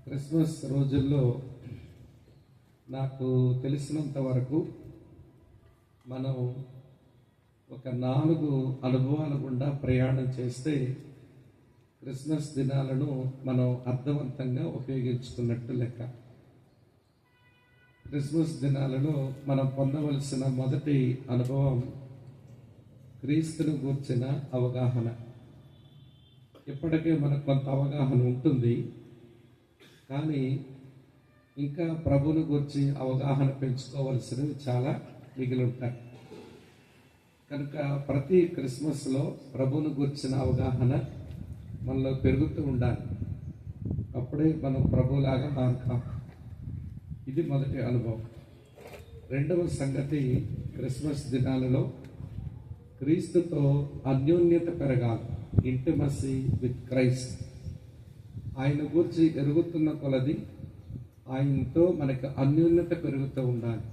Christmas రోజుల్లో నాకు తెలిసినంత వరకు మనం ఒక 4 అనుభవాల గుండా ప్రయాణం చేస్తే క్రిస్మస్ దినాలను మనం అర్థవంతంగా ఉపయోగించుకున్నట్టు లెక్క. క్రిస్మస్ దినాలలో మనం పొందవలసిన మొదటి అనుభవం క్రీస్తును గూర్చిన అవగాహన. ఇప్పటికే మనకు కొంత అవగాహన ఉంటుంది, కానీ ఇంకా ప్రభువును గురించి అవగాహన పెంచుకోవలసినవి చాలా మిగిలి ఉంటాయి. కనుక ప్రతి క్రిస్మస్లో ప్రభువును గురించిన అవగాహన మనలో పెరుగుతూ ఉండాలి. అప్పుడే మనం ప్రభువులాగా మారుతాం. ఇది మొదటి అనుభవం. రెండవ సంగతి, క్రిస్మస్ దినాలలో క్రీస్తుతో అన్యోన్యత పెరగాలి. Intimacy with Christ. ఆయన గురించి ఎరుగుతున్న కొలది ఆయనతో మనకు అన్యోన్యత పెరుగుతూ ఉండాలి.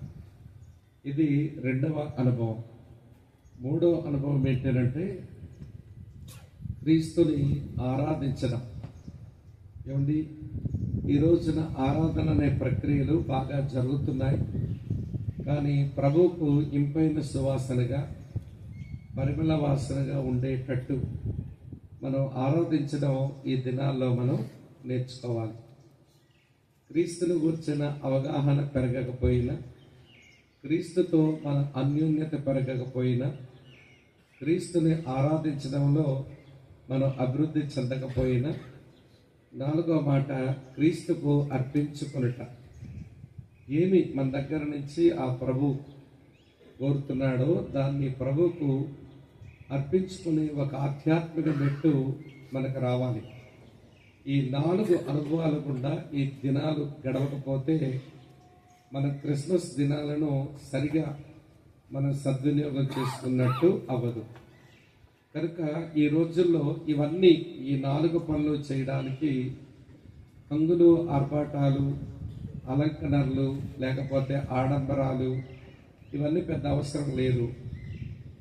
ఇది రెండవ అనుభవం. మూడవ అనుభవం ఏంటంటే క్రీస్తుని ఆరాధించడం. ఏమండి, ఈ రోజున ఆరాధన అనే ప్రక్రియలు బాగా జరుగుతున్నాయి, కానీ ప్రభువుకు ఇంపైన సువాసనగా, పరిమళ వాసనగా ఉండేటట్టు మనం ఆరాధించడం ఈ దినాల్లో మనం నేర్చుకోవాలి. క్రీస్తుని గురించిన అవగాహన పెరగకపోయినా, క్రీస్తుతో మన అన్యోన్యత పెరగకపోయినా, క్రీస్తుని ఆరాధించడంలో మనం అభివృద్ధి చెందకపోయినా, నాలుగో మాట క్రీస్తుకు అర్పించుకొనుట. ఏమి మన దగ్గర నుంచి ఆ ప్రభు కోరుతున్నాడో దాన్ని ప్రభువుకు అర్పించుకునే ఒక ఆధ్యాత్మిక మెట్టు మనకు రావాలి. ఈ 4 అనుభవాల గుండా ఈ దినాలు గడవకపోతే మన క్రిస్మస్ దినాలను సరిగా మనం సద్వినియోగం చేసుకున్నట్టు అవ్వదు. కనుక ఈ రోజుల్లో ఇవన్నీ, ఈ 4 పనులు చేయడానికి హంగులు, ఆర్భాటాలు, అలంకరణలు, లేకపోతే ఆడంబరాలు ఇవన్నీ పెద్ద అవసరం లేదు.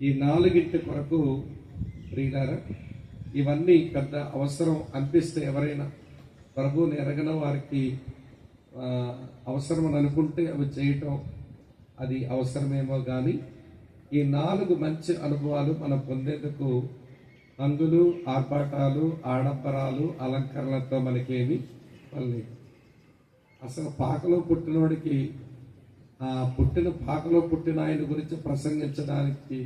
ఈ 4 కొరకు ప్రియులారా, ఇవన్నీ పెద్ద అవసరం అనిపిస్తే, ఎవరైనా ప్రభువుని ఎరగని వారికి అవసరం అని అనుకుంటే అవి చేయటం అది అవసరమేమో, కానీ ఈ 4 మంచి అనుభవాలు మనం పొందేందుకు హంగులు, ఆర్భాటాలు, ఆడంబరాలు, అలంకరణలతో మనకేమి పని. అసలు పాకలో పుట్టినోడికి పాకలో పుట్టిన ఆయన గురించి ప్రసంగించడానికి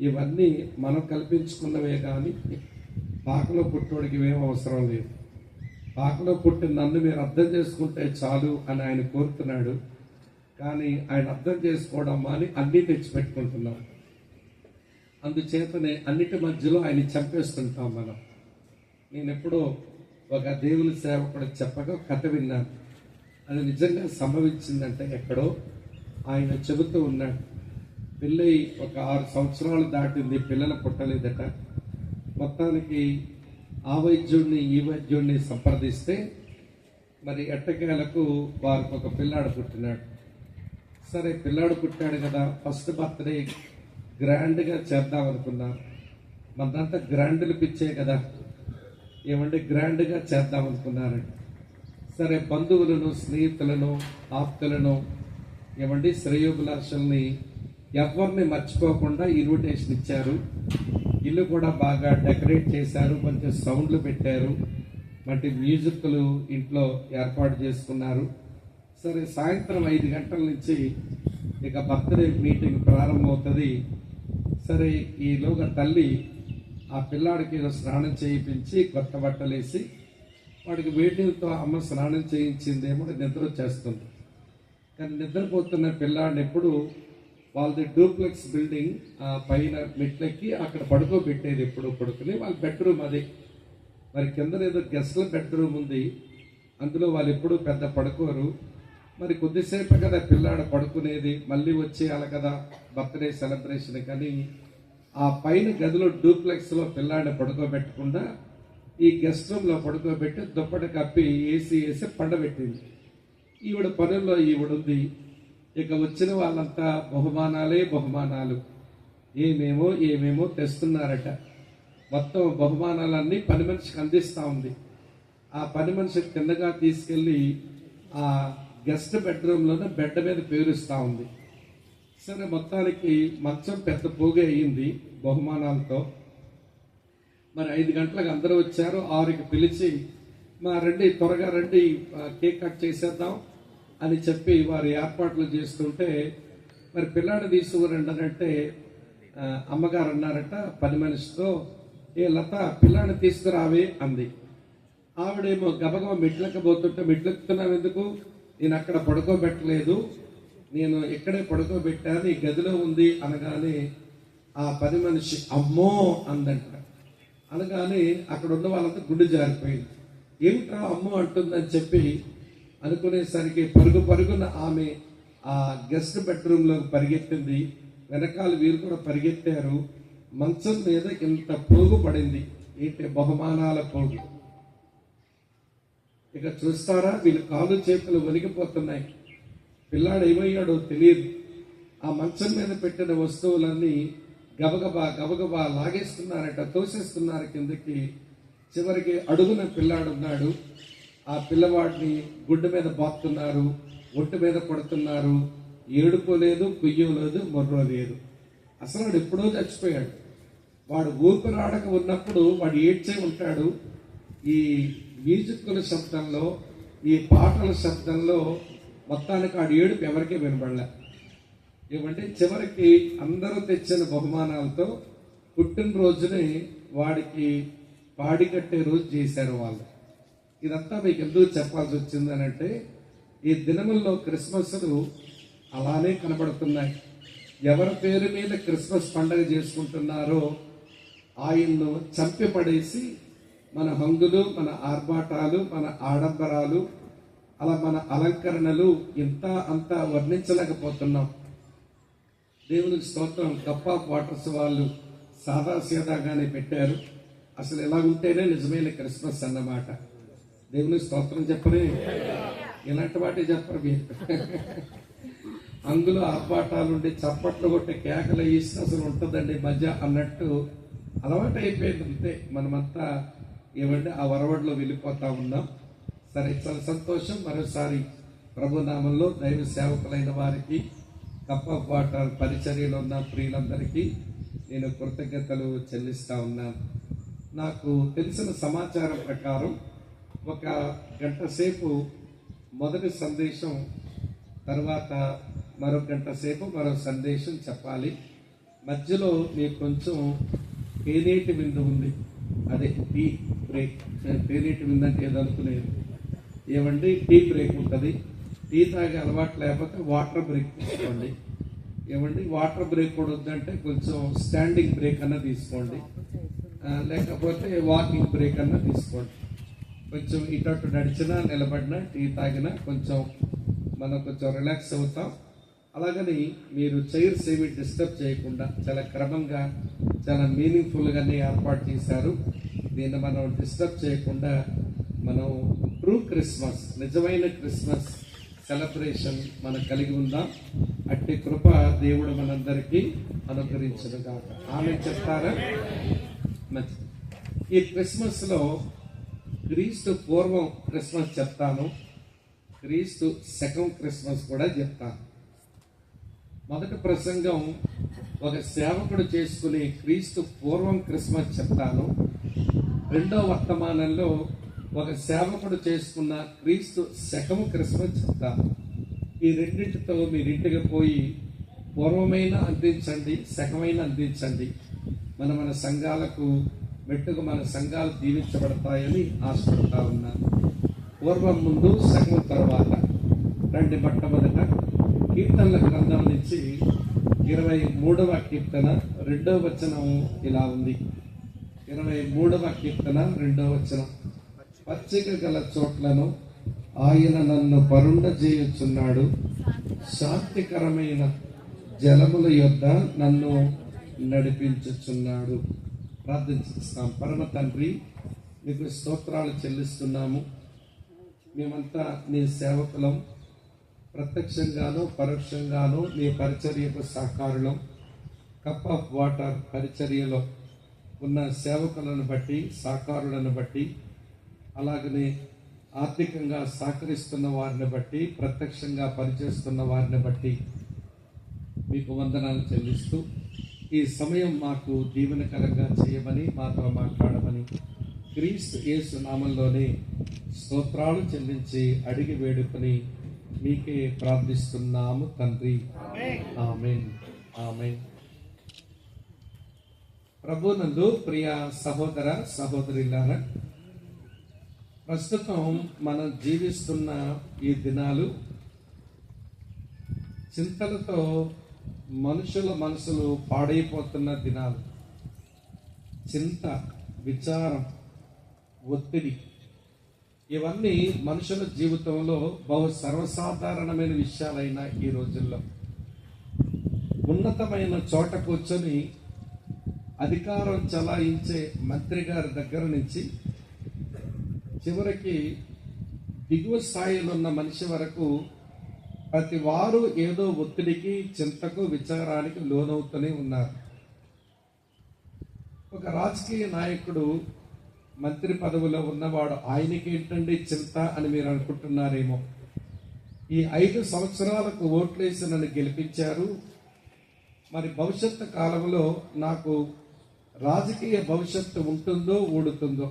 ఇవన్నీ మనం కల్పించుకున్నవే, కానీ పాకలో పుట్టినోడికి ఏం అవసరం లేదు. పాకలో పుట్టిన నన్ను మీరు అర్థం చేసుకుంటే చాలు అని ఆయన కోరుతున్నాడు, కానీ ఆయన అర్థం చేసుకోవడం అని అన్నీ తెచ్చిపెట్టుకుంటున్నాం. అందుచేతనే అన్నిటి మధ్యలో ఆయన చంపేస్తుంటాం మనం. నేను ఎప్పుడో ఒక దేవుని సేవకుడు చెప్పగా కథ విన్నాను. అది నిజంగా సంభవించిందంటే ఎక్కడో ఆయన చెబుతూ ఉన్నాడు. పిల్లై ఒక 6 సంవత్సరాలు దాటింది, పిల్లలు పుట్టలేదట. మొత్తానికి ఆ వైద్యుడిని ఈ వైద్యుడిని సంప్రదిస్తే మరి ఎట్టకేలకు వారికి ఒక పిల్లాడు పుట్టినాడు. సరే, పిల్లాడు పుట్టాడు కదా, ఫస్ట్ బర్త్డే గ్రాండ్గా చేద్దాం అనుకున్నారు. మనంతా గ్రాండ్లు పిచ్చే కదా, ఏమంటే గ్రాండ్గా చేద్దాం అనుకున్నారండి. సరే, బంధువులను, స్నేహితులను, ఆప్తులను, ఏమండి శ్రేయోభిలాషల్ని ఎవరిని మర్చిపోకుండా ఇన్విటేషన్ ఇచ్చారు. ఇల్లు కూడా బాగా డెకరేట్ చేశారు, కొంచెం సౌండ్లు పెట్టారు, మంచి మ్యూజిక్లు ఇంట్లో ఏర్పాటు చేసుకున్నారు. సరే, సాయంత్రం 5 గంటల నుంచి ఇక బర్త్డే మీటింగ్ ప్రారంభమవుతుంది. సరే, ఈలోగా తల్లి ఆ పిల్లాడికి ఏదో స్నానం చేయించి కొత్త బట్టలు వేసి వాడికి వేడితో అమ్మ స్నానం చేయించిందేమో నిద్ర వచ్చేస్తుంది. కానీ నిద్రపోతున్న పిల్లాడిని ఎప్పుడు వాళ్ళది డూప్లెక్స్ బిల్డింగ్, పైన మెట్లెక్కి అక్కడ పడుకోబెట్టేది. ఎప్పుడు పడుకుని వాళ్ళ బెడ్రూమ్ అది. మరి కింద ఏదో గెస్ట్ల బెడ్రూమ్ ఉంది, అందులో వాళ్ళు ఎప్పుడు పెద్ద పడుకోరు. మరి కొద్దిసేపు కదా పిల్లాడు పడుకునేది, మళ్ళీ వచ్చేయాలి కదా బర్త్డే సెలబ్రేషన్. కానీ ఆ పైన గదిలో డూప్లెక్స్లో పిల్లాడిని పడుకోబెట్టకుండా ఈ గెస్ట్ రూమ్లో పడుకోబెట్టి దుప్పటి కప్పి ఏసీ వేసి పండబెట్టింది. ఈవిడ పనుల్లో ఈవిడుంది. ఇక వచ్చిన వాళ్ళంతా బహుమానాలు ఏమేమో తెస్తున్నారట. మొత్తం బహుమానాలన్నీ పని మనిషికి అందిస్తూ ఉంది. ఆ పని మనిషి కిందగా తీసుకెళ్ళి ఆ గెస్ట్ బెడ్రూమ్లోనే బెడ్ మీద పేరుస్తూ ఉంది. సరే, మొత్తానికి మంచం పెద్ద పోగే అయ్యింది బహుమానాలతో. మరి 5 గంటలకు అందరూ వచ్చారు. 6కి పిలిచి రండి, త్వరగా రండి, కేక్ కట్ చేసేద్దాం అని చెప్పి వారు ఏర్పాట్లు చేస్తుంటే, మరి పిల్లాడు తీసుకురండి అనంటే అమ్మగారు అన్నారట పని మనిషితో, ఏ లత, పిల్లాడిని తీసుకురావే అంది. ఆవిడేమో గబగబా మెట్లెక్కబోతుంటే, మెట్లెక్కుతున్నావు ఎందుకు, నేను అక్కడ పడుకోబెట్టలేదు, నేను ఇక్కడే పడుకోబెట్టాను, ఈ గదిలో ఉంది అనగానే ఆ పని మనిషి అమ్మో అందంట. అనగానే అక్కడ ఉన్న వాళ్ళంతా గుండె జారిపోయింది. ఏమిట్రా అమ్మో అంటుందని చెప్పి అనుకునేసరికి పరుగున ఆమె ఆ గెస్ట్ బెడ్రూమ్లోకి పరిగెత్తింది. వెనకాల వీరు కూడా పరిగెత్తారు. మంచం మీద ఇంత పోగు పడింది, ఏంటి బహుమానాల పోగు. ఇక చూస్తారా, వీళ్ళ కాళ్ళు చేతులు వణికిపోతున్నాయి. పిల్లాడు ఏమయ్యాడో తెలియదు. ఆ మంచం మీద పెట్టిన వస్తువులన్నీ గబగబా లాగేస్తున్నారట, తోసేస్తున్నారు కిందకి. చివరికి అడుగున పిల్లాడున్నాడు. ఆ పిల్లవాడిని గుడ్డ మీద బాతున్నారు, ఒట్టు మీద కొడుతున్నారు. ఏడుపు లేదు, కుయ్యం లేదు, మొర్రో లేదు. అసలు వాడు ఎప్పుడో చచ్చిపోయాడు. వాడు ఊపిరాడక ఉన్నప్పుడు వాడు ఏడ్చే ఉంటాడు. ఈ మ్యూజిక్ల శబ్దంలో, ఈ పాటల శబ్దంలో మొత్తానికి ఆడు ఏడుపు ఎవరికీ వినబడలే. ఏమంటే చివరికి అందరూ తెచ్చిన బహుమానాలతో పుట్టినరోజుని వాడికి పాడి కట్టే రోజు చేశారు వాళ్ళు. ఇదంతా మీకు ఎందుకు చెప్పాల్సి వచ్చిందనంటే, ఈ దినముల్లో క్రిస్మస్లు అలానే కనబడుతున్నాయి. ఎవరి పేరు మీద క్రిస్మస్ పండుగ చేసుకుంటున్నారో ఆయన్ను చంపి పడేసి మన హంగులు, మన ఆర్భాటాలు, మన ఆడంబరాలు, అలా మన అలంకరణలు ఇంత అంతా వర్ణించలేకపోతున్నాం. దేవునికి స్తోత్రం. కప్ ఆఫ్ వాటర్స్ వాళ్ళు సాదాసీదాగానే పెట్టారు. అసలు ఎలా ఉంటేనే నిజమైన క్రిస్మస్ అన్నమాట. దేవునికి స్తోత్రం చెప్పని ఇలాంటి వాటి చెప్పరు మీరు. అందులో ఆర్భాటాలుండి చప్పట్లు కొట్టే కేకలు వేసి అసలు ఉంటుందండి మధ్య అన్నట్టు అలవాటు అయిపోయింది. అంతే, మనమంతా ఏమంటే ఆ వరవడిలో వెళ్ళిపోతా ఉన్నాం. సరే, చాలా సంతోషం. మరోసారి ప్రభునామంలో దైవ సేవకులైన వారికి, కప్ ఆఫ్ వాటర్ పరిచర్యలో ఉన్న ప్రియులందరికీ నేను కృతజ్ఞతలు చెల్లిస్తా ఉన్నాను. నాకు తెలిసిన సమాచారం ప్రకారం 1 గంట సేపు మొదటి సందేశం, తర్వాత మరో గంట సేపు మరో సందేశం చెప్పాలి. మధ్యలో మీకు కొంచెం తేనేటి విందు ఉంది, అదే టీ బ్రేక్. తేనేటి విందు అంటే ఏదో అనుకునేది, ఏమండి టీ బ్రేక్ ఉంటుంది. టీ తాగే అలవాటు లేకపోతే వాటర్ బ్రేక్ తీసుకోండి. ఏమండి వాటర్ బ్రేక్ కూడా వద్దంటే కొంచెం స్టాండింగ్ బ్రేక్ అన్నా తీసుకోండి, లేకపోతే వాకింగ్ బ్రేక్ అన్నా తీసుకోండి. కొంచెం ఇటు నడిచినా నిలబడినా టీ తాగినా కొంచెం మనం కొంచెం రిలాక్స్ అవుతాం. అలాగని మీరు చైర్స్ ఏమి డిస్టర్బ్ చేయకుండా చాలా క్రమంగా చాలా మీనింగ్ఫుల్గానే ఏర్పాటు చేశారు. దీన్ని మనం డిస్టర్బ్ చేయకుండా మనం ట్రూ క్రిస్మస్, నిజమైన క్రిస్మస్ సెలబ్రేషన్ మనం కలిగి ఉందాం. అట్టి కృప దేవుడు మనందరికీ అనుగ్రహించుగాక. ఆమె చెప్తారా? ఈ క్రిస్మస్లో క్రీస్తు పూర్వం క్రిస్మస్ చెప్తాను, క్రీస్తు శకం క్రిస్మస్ కూడా చెప్తాను. మొదటి ప్రసంగం ఒక సేవకుడు చేసుకునే క్రీస్తు పూర్వం క్రిస్మస్ చెప్తాను. రెండో వర్తమానంలో ఒక సేవకుడు చేసుకున్న క్రీస్తు శకము క్రిస్మస్ చెప్తాను. ఈ రెండింటితో మీరింటికి పోయి పూర్వమైన అందించండి, శకమైన అందించండి. మన సంఘాలకు మెట్టుకు మన సంఘాలు దీవించబడతాయని ఆశపడతా ఉన్నాను. పూర్వం ముందు, శకం తర్వాత రండి. మొట్టమొదట కీర్తనల గ్రంథం నుంచి 23వ కీర్తన 2వ వచనం ఇలా ఉంది. 23వ కీర్తన 2వ వచనం, పచ్చిక గల చోట్లను ఆయన నన్ను పరుండజేయుచున్నాడు, శాంతికరమైన జలముల యొద్ద నన్ను నడిపించుచున్నాడు. ప్రార్థిస్తాం. పరమ తండ్రి, మీకు స్తోత్రాలు చెల్లిస్తున్నాము. మేమంతా నీ సేవకులం, ప్రత్యక్షంగాను పరోక్షంగాను నీ పరిచర్యకు సహకారులం. కప్ ఆఫ్ వాటర్ పరిచర్యలో ఉన్న సేవకులను బట్టి, సహకారులను బట్టి అలాగనే ఆర్థికంగా సహకరిస్తున్న వారిని బట్టి, ప్రత్యక్షంగా పనిచేస్తున్న వారిని బట్టి మీకు వందనాలు చెల్లిస్తూ ఈ సమయం మాకు దీవెనకరంగా చేయమని, మాతో మాట్లాడమని క్రీస్తు యేసు నామంలోనే స్తోత్రాలు చెల్లించి అడిగి వేడుకొని మీకే ప్రార్థిస్తున్నాము తండ్రి. ఆమేన్. ఆమేన్. ప్రభునందు ప్రియ సహోదర సహోదరులారా, ప్రస్తుతం మనం జీవిస్తున్న ఈ దినాలు చింతలతో మనుషుల మనసులు పాడైపోతున్న దినాలు. చింత, విచారం, ఒత్తిడి ఇవన్నీ మనుషుల జీవితంలో బహు సర్వసాధారణమైన విషయాలైన ఈ రోజుల్లో ఉన్నతమైన చోట కూర్చొని అధికారం చలాయించే మంత్రి గారి దగ్గర నుంచి చివరికి దిగువ స్థాయిలో ఉన్న మనిషి వరకు ప్రతి వారు ఏదో ఒత్తిడికి, చింతకు, విచారానికి లోనవుతూనే ఉన్నారు. ఒక రాజకీయ నాయకుడు మంత్రి పదవిలో ఉన్నవాడు, ఆయనకి ఏంటండి చింత అని మీరు అనుకుంటున్నారేమో. ఈ 5 సంవత్సరాలకు ఓట్లేసి నన్ను గెలిపించారు, మరి భవిష్యత్తు కాలంలో నాకు రాజకీయ భవిష్యత్తు ఉంటుందో ఊడుతుందో,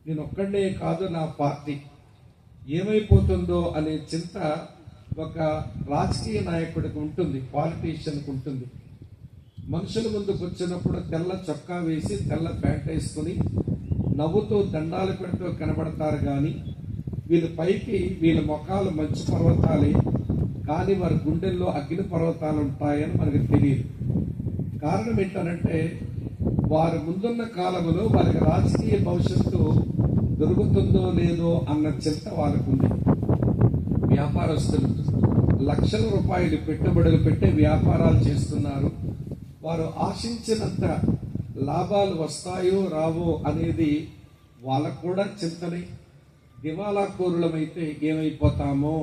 నేను ఒక్కడే కాదు నా పార్టీ ఏమైపోతుందో అనే చింత ఒక రాజకీయ నాయకుడికి ఉంటుంది, పాలిటీషియన్కి ఉంటుంది. మనుషుల ముందుకు వచ్చినప్పుడు తెల్ల చొక్కా వేసి తెల్ల ప్యాంట్ వేసుకుని నవ్వుతూ దండాలు పెడుతూ కనబడతారు, కానీ వీళ్ళ పైకి వీళ్ళ ముఖాలు మంచు పర్వతాలే, కానీ వారి గుండెల్లో అగ్ని పర్వతాలు ఉంటాయని మనకు తెలియదు. కారణం ఏంటంటే వారు ముందున్న కాలంలో వారికి రాజకీయ భవిష్యత్తు దొరుకుతుందో లేదో అన్న చింత వాళ్ళకు ఉంది. వ్యాపారస్తులు లక్షల రూపాయలు పెట్టుబడులు పెట్టే వ్యాపారాలు చేస్తున్నారు. వారు ఆశించినంత లాభాలు వస్తాయో రావో అనేది వాళ్ళకు కూడా చింతనే. దివాలా కోరులమైతే ఏమైపోతామో,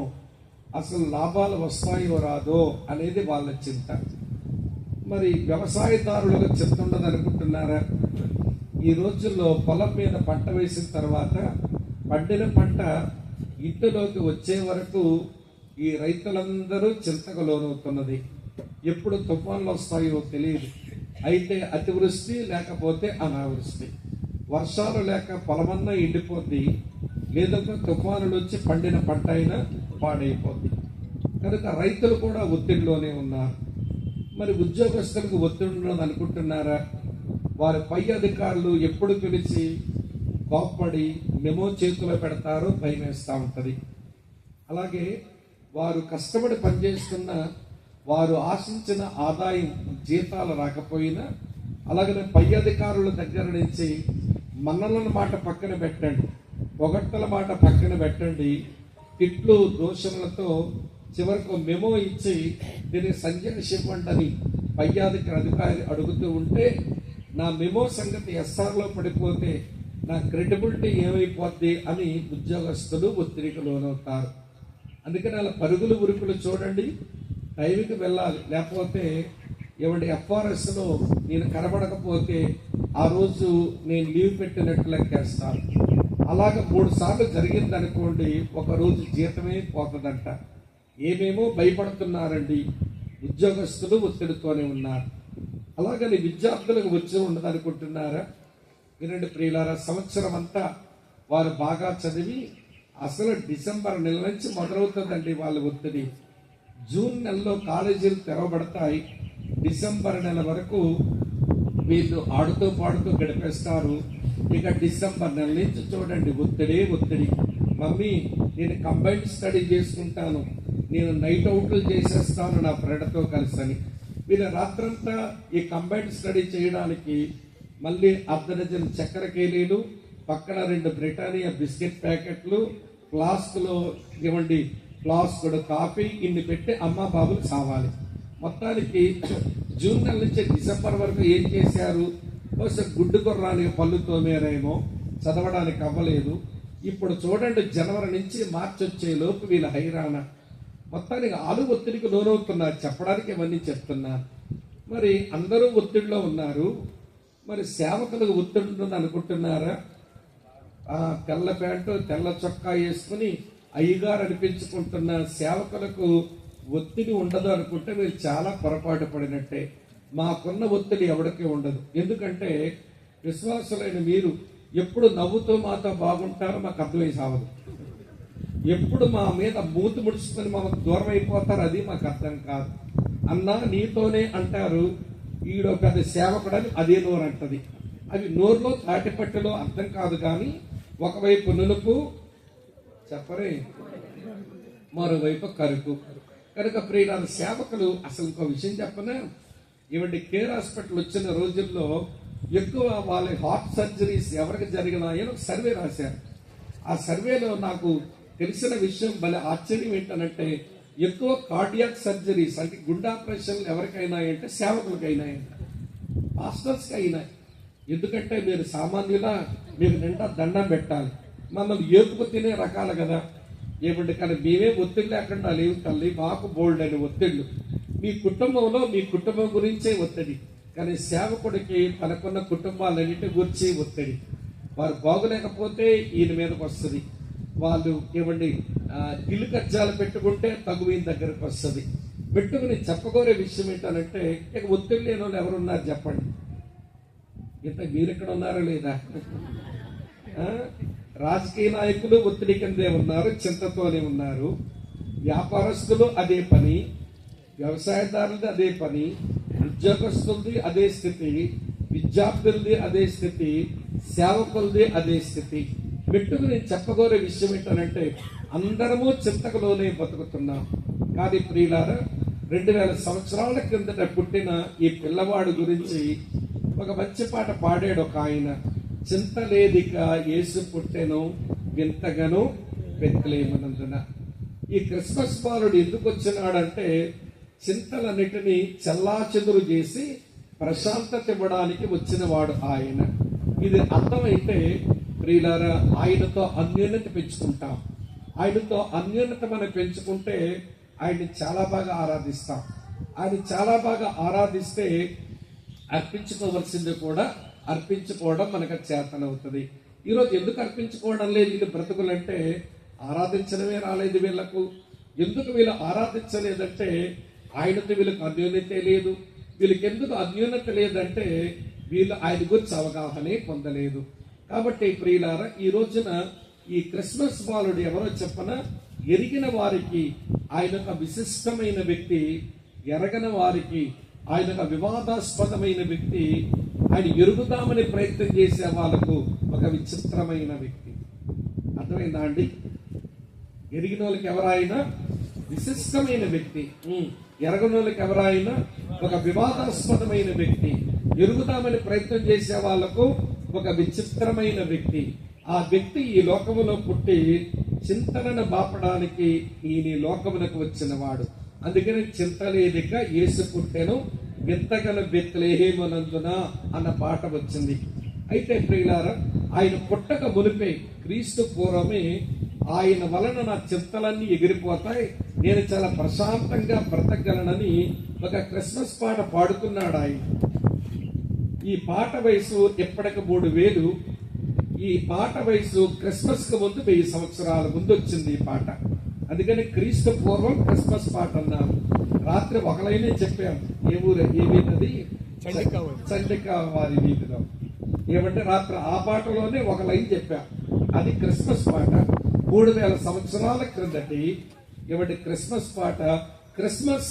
అసలు లాభాలు వస్తాయో రాదో అనేది వాళ్ళ చింత. మరి వ్యవసాయదారులకు చింత ఉండదు అనుకుంటున్నారా? ఈ రోజుల్లో పొలం మీద పంట వేసిన తర్వాత పండిన పంట ఇంటిలోకి వచ్చే వరకు ఈ రైతులందరూ చింతకు లోనవుతున్నది. ఎప్పుడు తుఫాన్లు వస్తాయో తెలియదు. అయితే అతివృష్టి లేకపోతే అనావృష్టి, వర్షాలు లేక పొలమన్నా ఎండిపోద్ది, లేదంటే తుఫానులు వచ్చి పండిన పంట అయినా పాడైపోద్ది. కనుక రైతులు కూడా ఒత్తిడిలోనే ఉన్నారు. మరి ఉద్యోగస్తులకు ఒత్తిడి ఉన్నది అనుకుంటున్నారా? వారి పై అధికారులు ఎప్పుడు పిలిచి కోప్పడి మెమో చేతిలో పెడతారో భయం వేస్తూ ఉంటుంది. అలాగే వారు కష్టపడి పనిచేస్తున్న వారు ఆశించిన ఆదాయం, జీతాలు రాకపోయినా, అలాగనే పై అధికారుల దగ్గర నుంచి మన్నల మాట పక్కన పెట్టండి, పొగట్టల మాట పక్కన పెట్టండి, తిట్లు దోషణలతో చివరకు మెమో ఇచ్చి దీన్ని సంజయ్ ఇవ్వండి అని పై అధికారి అడుగుతూ ఉంటే, నా మెమో సంగతి ఎస్ఆర్లో పడిపోతే నా క్రెడిబిలిటీ ఏమైపోద్ది అని ఉద్యోగస్తులు ఒత్తిడికి లోనవుతారు. అందుకని అలా పరుగులు ఉరుకులు చూడండి, టైంకి వెళ్ళాలి. లేకపోతే ఎవరి ఎఫ్ఆర్ఎస్లో నేను కనబడకపోతే ఆ రోజు నేను లీవ్ పెట్టినట్లు లెక్కేస్తాను. అలాగ 3 సార్లు జరిగిందనుకోండి, ఒక రోజు జీతమే పోతుందంట. ఏమేమో భయపడుతున్నారండి, ఉద్యోగస్తులు ఒత్తిడితోనే ఉన్నారు. అలాగని విద్యార్థులకు వచ్చి ఉండదు అనుకుంటున్నారా? వినండి ప్రియులారా, సంవత్సరం అంతా వారు బాగా చదివి అసలు డిసెంబర్ నెల నుంచి మొదలవుతుందండి వాళ్ళ ఒత్తిడి. జూన్ నెలలో కాలేజీలు తెరవబడతాయి. డిసెంబర్ నెల వరకు వీళ్ళు ఆడుతూ పాడుతూ గడిపేస్తారు. ఇక డిసెంబర్ నెల నుంచి చూడండి ఒత్తిడే ఒత్తిడి. మమ్మీ నేను కంబైన్డ్ స్టడీ చేసుకుంటాను, నేను నైట్ అవుట్లు చేసేస్తాను నా ఫ్రెండ్తో కలిసి అని. వీళ్ళు రాత్రంతా ఈ కంబైన్డ్ స్టడీ చేయడానికి మళ్ళీ 1/2 డజన్ చక్కెర కేలీలు, పక్కన 2 బ్రిటానియా బిస్కెట్ ప్యాకెట్లు, ఫ్లాస్క్లో ఇవ్వండి ఫ్లాస్కుడు కాఫీ, ఇన్ని పెట్టి అమ్మ బాబులు కావాలి. మొత్తానికి జూన్ నెల నుంచి డిసెంబర్ వరకు ఏం చేశారు? ఒకసారి గుడ్డు కొర్రానికి పళ్ళు తోమేరేమో, చదవడానికి అవ్వలేదు. ఇప్పుడు చూడండి, జనవరి నుంచి మార్చి వచ్చే లోపు వీళ్ళ హైరాణ. మొత్తానికి ఒత్తిడికి లోనవుతున్నారు. చెప్పడానికి ఇవన్నీ చెప్తున్నారు. మరి అందరూ ఒత్తిడిలో ఉన్నారు. మరి సేవకులకు ఒత్తిడి ఉంటుంది అనుకుంటున్నారా? ఆ తెల్ల ప్యాంటు తెల్ల చొక్కా వేసుకుని అయ్యగారు అనిపించుకుంటున్న సేవకులకు ఒత్తిడి ఉండదు అనుకుంటే మీరు చాలా పొరపాటు పడినట్టే. మాకున్న ఒత్తిడి ఎవరికీ ఉండదు. ఎందుకంటే విశ్వాసులైన మీరు ఎప్పుడు నవ్వుతూ మాతో బాగుంటారో మాకు అర్థమై సావదు. ఎప్పుడు మా మీద మూతి ముడుచుకొని మాకు దూరం అయిపోతారు, అది మాకు అర్థం కాదు. అన్నా నీతోనే అంటారు, ఈడో పెద్ద సేవకుడని అదే నోరు అంటది. అవి నోరులో తాటిపట్టులో అర్థం కాదు. కానీ ఒకవైపు నునుపు చెప్పరే, మరోవైపు కరుకు. కనుక ప్రియుల సేవకులు అసలు ఇంకో విషయం చెప్పనా, ఇవంటి కేర్ హాస్పిటల్ వచ్చిన రోజుల్లో ఎక్కువ వాళ్ళ హార్ట్ సర్జరీస్ ఎవరికి జరిగినాయని ఒక సర్వే రాశారు. ఆ సర్వేలో నాకు తెలిసిన విషయం భలే ఆశ్చర్యం ఏంటనంటే, ఎక్కువ కార్డియాక్ సర్జరీస్ అంటే గుండె ఆపరేషన్లు ఎవరికైనా అంటే సేవకులకైనాయంట, పాస్టర్స్కి అయినాయి. ఎందుకంటే మీరు సామాన్యులా, మీరు నిండా దండం పెట్టాలి, మమ్మల్ని ఏపుకు తినే రకాలు కదా. ఏమంటే కానీ మేమే ఒత్తిడి లేకుండా లేవు తల్లి, మాకు బోల్డ్ అని ఒత్తిళ్ళు. మీ కుటుంబంలో మీ కుటుంబం గురించే ఒత్తిడి, కానీ సేవకుడికి తనకున్న కుటుంబాలన్నింటి గురించి ఒత్తిడి. వారు బాగులేకపోతే ఈయన మీదకి వస్తుంది. వాళ్ళు ఏమండి ఇల్లు కజ్జాలు పెట్టుకుంటే తగువీన దగ్గరకు వస్తుంది. పెట్టుకుని చెప్పగోరే విషయం ఏంటనంటే, ఇక ఒత్తిడి లేని వాళ్ళు ఎవరున్నారు చెప్పండి. ఇంత మీరు ఎక్కడ ఉన్నారో లేదా? రాజకీయ నాయకులు ఒత్తిడి కిందే ఉన్నారు, చింతతోనే ఉన్నారు. వ్యాపారస్తులు అదే పని, వ్యవసాయదారులది అదే పని, ఉద్యోగస్తులది అదే స్థితి, విద్యార్థులది అదే స్థితి, సేవకులది అదే స్థితి. పెట్టుకు నేను చెప్పగోరే విషయం ఏంటంటే, అందరము చింతకులోనే బతుకుతున్నాం. కానీ ప్రియులారా, 2000 సంవత్సరాల కిందట పుట్టిన ఈ పిల్లవాడు గురించి ఒక మంచి పాట పాడాడు ఒక ఆయన. చింతలేదిక యేసు పుట్టెను వింతగను బెత్లెహేమునందున. ఈ క్రిస్మస్ బాలుడు ఎందుకు వచ్చినాడంటే, చింతలన్నిటినీ చెల్లాచెదురు చేసి ప్రశాంతత ఇవ్వడానికి వచ్చిన వాడు ఆయన. ఇది అర్థమైతే ప్రియులారా, ఆయనతో అన్యోన్యత పెంచుకుంటాం. ఆయనతో అన్యోన్యత మనం పెంచుకుంటే ఆయన్ని చాలా బాగా ఆరాధిస్తాం. ఆయన చాలా బాగా ఆరాధిస్తే అర్పించుకోవలసింది కూడా అర్పించుకోవడం మనకు చేతనవుతుంది. ఈరోజు ఎందుకు అర్పించుకోవడం లేదు వీళ్ళు బ్రతుకులంటే, ఆరాధించడమే రాలేదు వీళ్ళకు. ఎందుకు వీళ్ళు ఆరాధించలేదంటే, ఆయనతో వీళ్ళకి అన్యోన్యత లేదు. వీళ్ళకి ఎందుకు అన్యోన్యత లేదంటే, వీళ్ళు ఆయన గురించి అవగాహనే పొందలేదు. కాబట్టి ప్రియులారా, ఈ రోజున ఈ క్రిస్మస్ బాలుడు ఎవరో చెప్పన, ఎరిగిన వారికి ఆయన ఒక విశిష్టమైన వ్యక్తి, ఎరగని వారికి ఆయన ఒక వివాదాస్పదమైన వ్యక్తి, ఆయన ఎరుగుదామని ప్రయత్నం చేసే వాళ్ళకు ఒక విచిత్రమైన వ్యక్తి. అర్థమైందా అండి? ఎరిగిన వాళ్ళకి ఎవరైనా విశిష్టమైన వ్యక్తి, ఎరగని వాళ్ళకి ఎవరైనా ఒక వివాదాస్పదమైన వ్యక్తి, ఎరుగుదామని ప్రయత్నం చేసే వాళ్లకు ఒక విచిత్రమైన వ్యక్తి. ఆ వ్యక్తి ఈ లోకములో పుట్టి చింతనను బాపడానికి ఈయన లోకమునకు వచ్చిన వాడు. అందుకని చింతలేదిక యేసు పుట్టెను వింతగను బెత్లెహేమునందున అన్న పాట వచ్చింది. అయితే ప్రియులారా, ఆయన పుట్టక మునిపే క్రీస్తు పూర్వమే ఆయన వలన నా చింతలన్నీ ఎగిరిపోతాయి, నేను చాలా ప్రశాంతంగా బ్రతకగలనని ఒక క్రిస్మస్ పాట పాడుతున్నాడు ఆయన. ఈ పాట వయసు ఎప్పటికి 3000. ఈ పాట వయసు క్రిస్మస్ కు ముందు 1000 సంవత్సరాల ముందు వచ్చింది ఈ పాట. అందుకని క్రీస్తు పూర్వం క్రిస్మస్ పాట అన్నాము. రాత్రి ఒక లైనే చెప్పాము. ఏ ఊరు, ఏ వీధి? చండికా వారి వీధిలో. ఏమంటే రాత్రి ఆ పాటలోనే ఒక లైన్ చెప్పాం. అది క్రిస్మస్ పాట. 3000 సంవత్సరాల క్రిందటి ఏమంటే క్రిస్మస్ పాట. క్రిస్మస్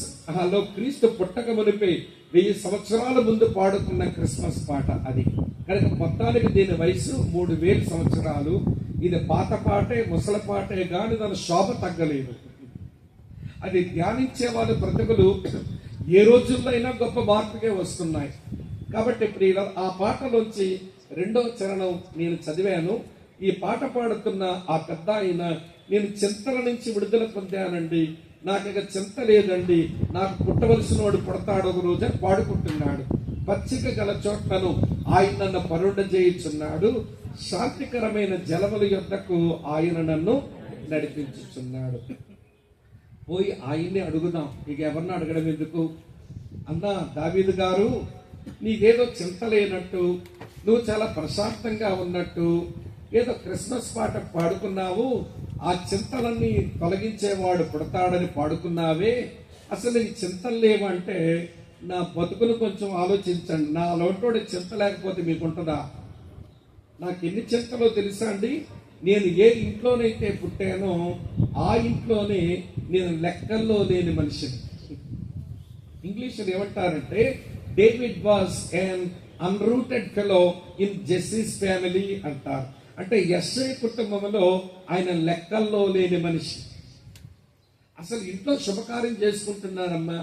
లో క్రీస్తు పుట్టక మునిపై 1000 సంవత్సరాల ముందు పాడుకున్న క్రిస్మస్ పాట అది. కనుక మొత్తానికి దీని వయసు 3000 సంవత్సరాలు. ఇది పాత పాటే, ముసలి పాటే, కానీ దాని శోభ తగ్గలేదు. అది ధ్యానించే వాళ్ళ బ్రతుకులు ఏ రోజుల్లో అయినా గొప్ప మార్పుకే వస్తున్నాయి. కాబట్టి ప్రియుల, ఆ పాటలోంచి 2వ చరణం నేను చదివాను. ఈ పాట పాడుతున్న ఆ పెద్ద ఆయన, నేను చింతల నుంచి విడుదల పొందానండి, నాకు ఇక చింత లేదండి, నాకు పుట్టవలసిన వాడు పుడతాడు ఒక రోజు అని పాడుకుంటున్నాడు. పచ్చిక గల చోట్లను ఆయన నన్ను పరుండ చేయుచున్నాడు, శాంతికరమైన జలముల యొద్దకు ఆయన నన్ను నడిపించుచున్నాడు. పోయి ఆయన్ని అడుగుదాం, ఇక ఎవరిని అడగడం ఎందుకు? అన్నా దావీదు గారు, నీకేదో చింత లేనట్టు, నువ్వు చాలా ప్రశాంతంగా ఉన్నట్టు, ఏదో క్రిస్మస్ పాట పాడుకున్నావు, ఆ చింతలన్నీ తొలగించేవాడు పుడతాడని పాడుకున్నావే, అసలు ఈ చింతలు లేవంటే నా బతుకును కొంచెం ఆలోచించండి. నా లోటోడి చింత లేకపోతే మీకుంటుందా? నాకు ఎన్ని చింతలో తెలుసా అండి? నేను ఏ ఇంట్లోనైతే పుట్టానో ఆ ఇంట్లోనే నేను లెక్కల్లో లేని మనిషిని. ఇంగ్లీష్లో ఏమంటారంటే David was an unrooted fellow in Jesse's family అంటారు. అంటే యెష్షయి కుటుంబంలో ఆయన లెక్కల్లో లేని మనిషి. అసలు ఇంట్లో శుభకార్యం చేసుకుంటున్నారమ్మా,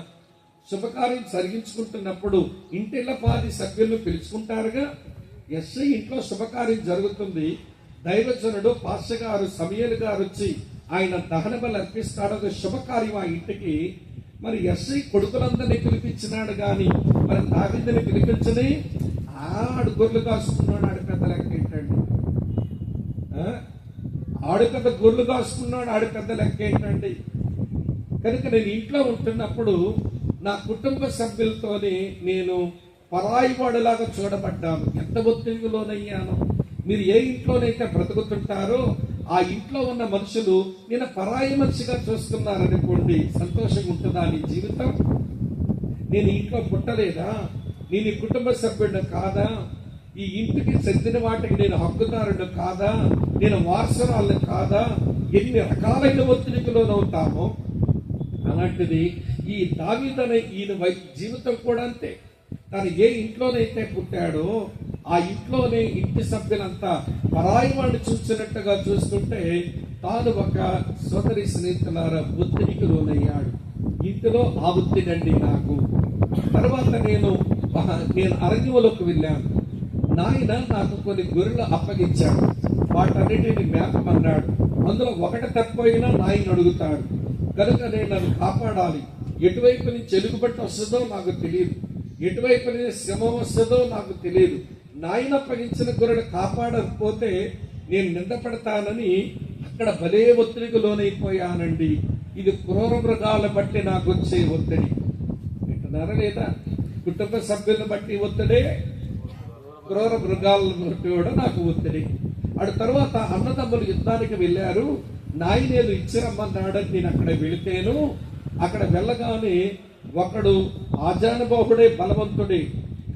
శుభకార్యం జరిగించుకుంటున్నప్పుడు ఇంటిల్లపాది సభ్యులను పిలుచుకుంటారుగా. యెష్షయి ఇంట్లో శుభకార్యం జరుగుతుంది, దైవజనుడు పాస్టర్ గారు సమూయేలు గారు వచ్చి ఆయన దహన బలి అర్పిస్తాడు, ఒక శుభకార్యం ఆ ఇంటికి. మరి యెష్షయి కొడుకులందరినీ పిలిపించినాడు కానీ మరి దావీదుని పిలిపించని. ఆడు గొర్రెలు కాసుకున్నాడు, ఆడి పెద్ద లెక్క ఏంటండి? ఆడు పెద్ద గొర్రెలు కాసుకున్నాడు, ఆడి పెద్ద లెక్క ఏంటండి? కనుక నేను ఇంట్లో ఉంటున్నప్పుడు నా కుటుంబ సభ్యులతోనే నేను పరాయి వాడిలాగా చూడబడ్డాను. ఎంత ఒత్తిడికి లోనయ్యాను. మీరు ఏ ఇంట్లోనైతే బ్రతుకుతుంటారో ఆ ఇంట్లో ఉన్న మనుషులు నేను పరాయి మనిషిగా చూస్తున్నారనుకోండి, సంతోషంగా ఉంటుందా నీ జీవితం? నేను ఇంట్లో పుట్టలేదా? నేను ఈ కుటుంబ సభ్యుడు కాదా? ఈ ఇంటికి చెందిన వాటికి నేను హక్కుదారుడు కాదా? నేను వారసురాలు కాదా? ఎన్ని రకాలైన ఒత్తిడికి లోనవుతామో. అలాంటిది ఈ దావీదు అనే ఈయన జీవితం కూడా అంతే. తను ఏ ఇంట్లోనైతే పుట్టాడో ఆ ఇంట్లోనే ఇంటి సభ్యులంతా పరాయి వాడిని చూసినట్టుగా చూస్తుంటే తాను ఒక సోదరి స్నేహితులారా ఒత్తిడికి లోనయ్యాడు. ఇంటిలో ఆ ఒత్తిడండి నాకు. తర్వాత నేను అరణ్యంలోకి వెళ్ళాను. నాయన నాకు కొన్ని గొర్రెలు అప్పగించాడు, వాటన్నిటిని మేపమన్నాడు. అందులో ఒకటి తప్పిపోయినా నాయన అడుగుతాడు. కనుక నేను నన్ను కాపాడాలి. ఎటువైపు నుంచి ఎలుగుబట్టి వస్తుందో నాకు తెలియదు, ఎటువైపు నుంచి శ్రమ వస్తుందో నాకు తెలియదు. నాయన అప్పగించిన గొర్రెను కాపాడకపోతే నేను నిందపడతానని అక్కడ భలే ఒత్తిడికి లోనైపోయానండి. ఇది క్రూర మృగాల బట్టి నాకు వచ్చే ఒత్తిడి. వింటున్నారా లేదా? కుటుంబ సభ్యులను బట్టి ఒత్తిడే, క్రూర మృగాలను బట్టి కూడా నాకు ఒత్తిడి. అటు తర్వాత అన్నదమ్ములు యుద్ధానికి వెళ్ళారు, నాయనేలు ఇచ్చిరమ్మన్నాడని నేను అక్కడ వెళితేను, అక్కడ వెళ్ళగానే ఒకడు ఆజానుబాహుడే బలవంతుడే,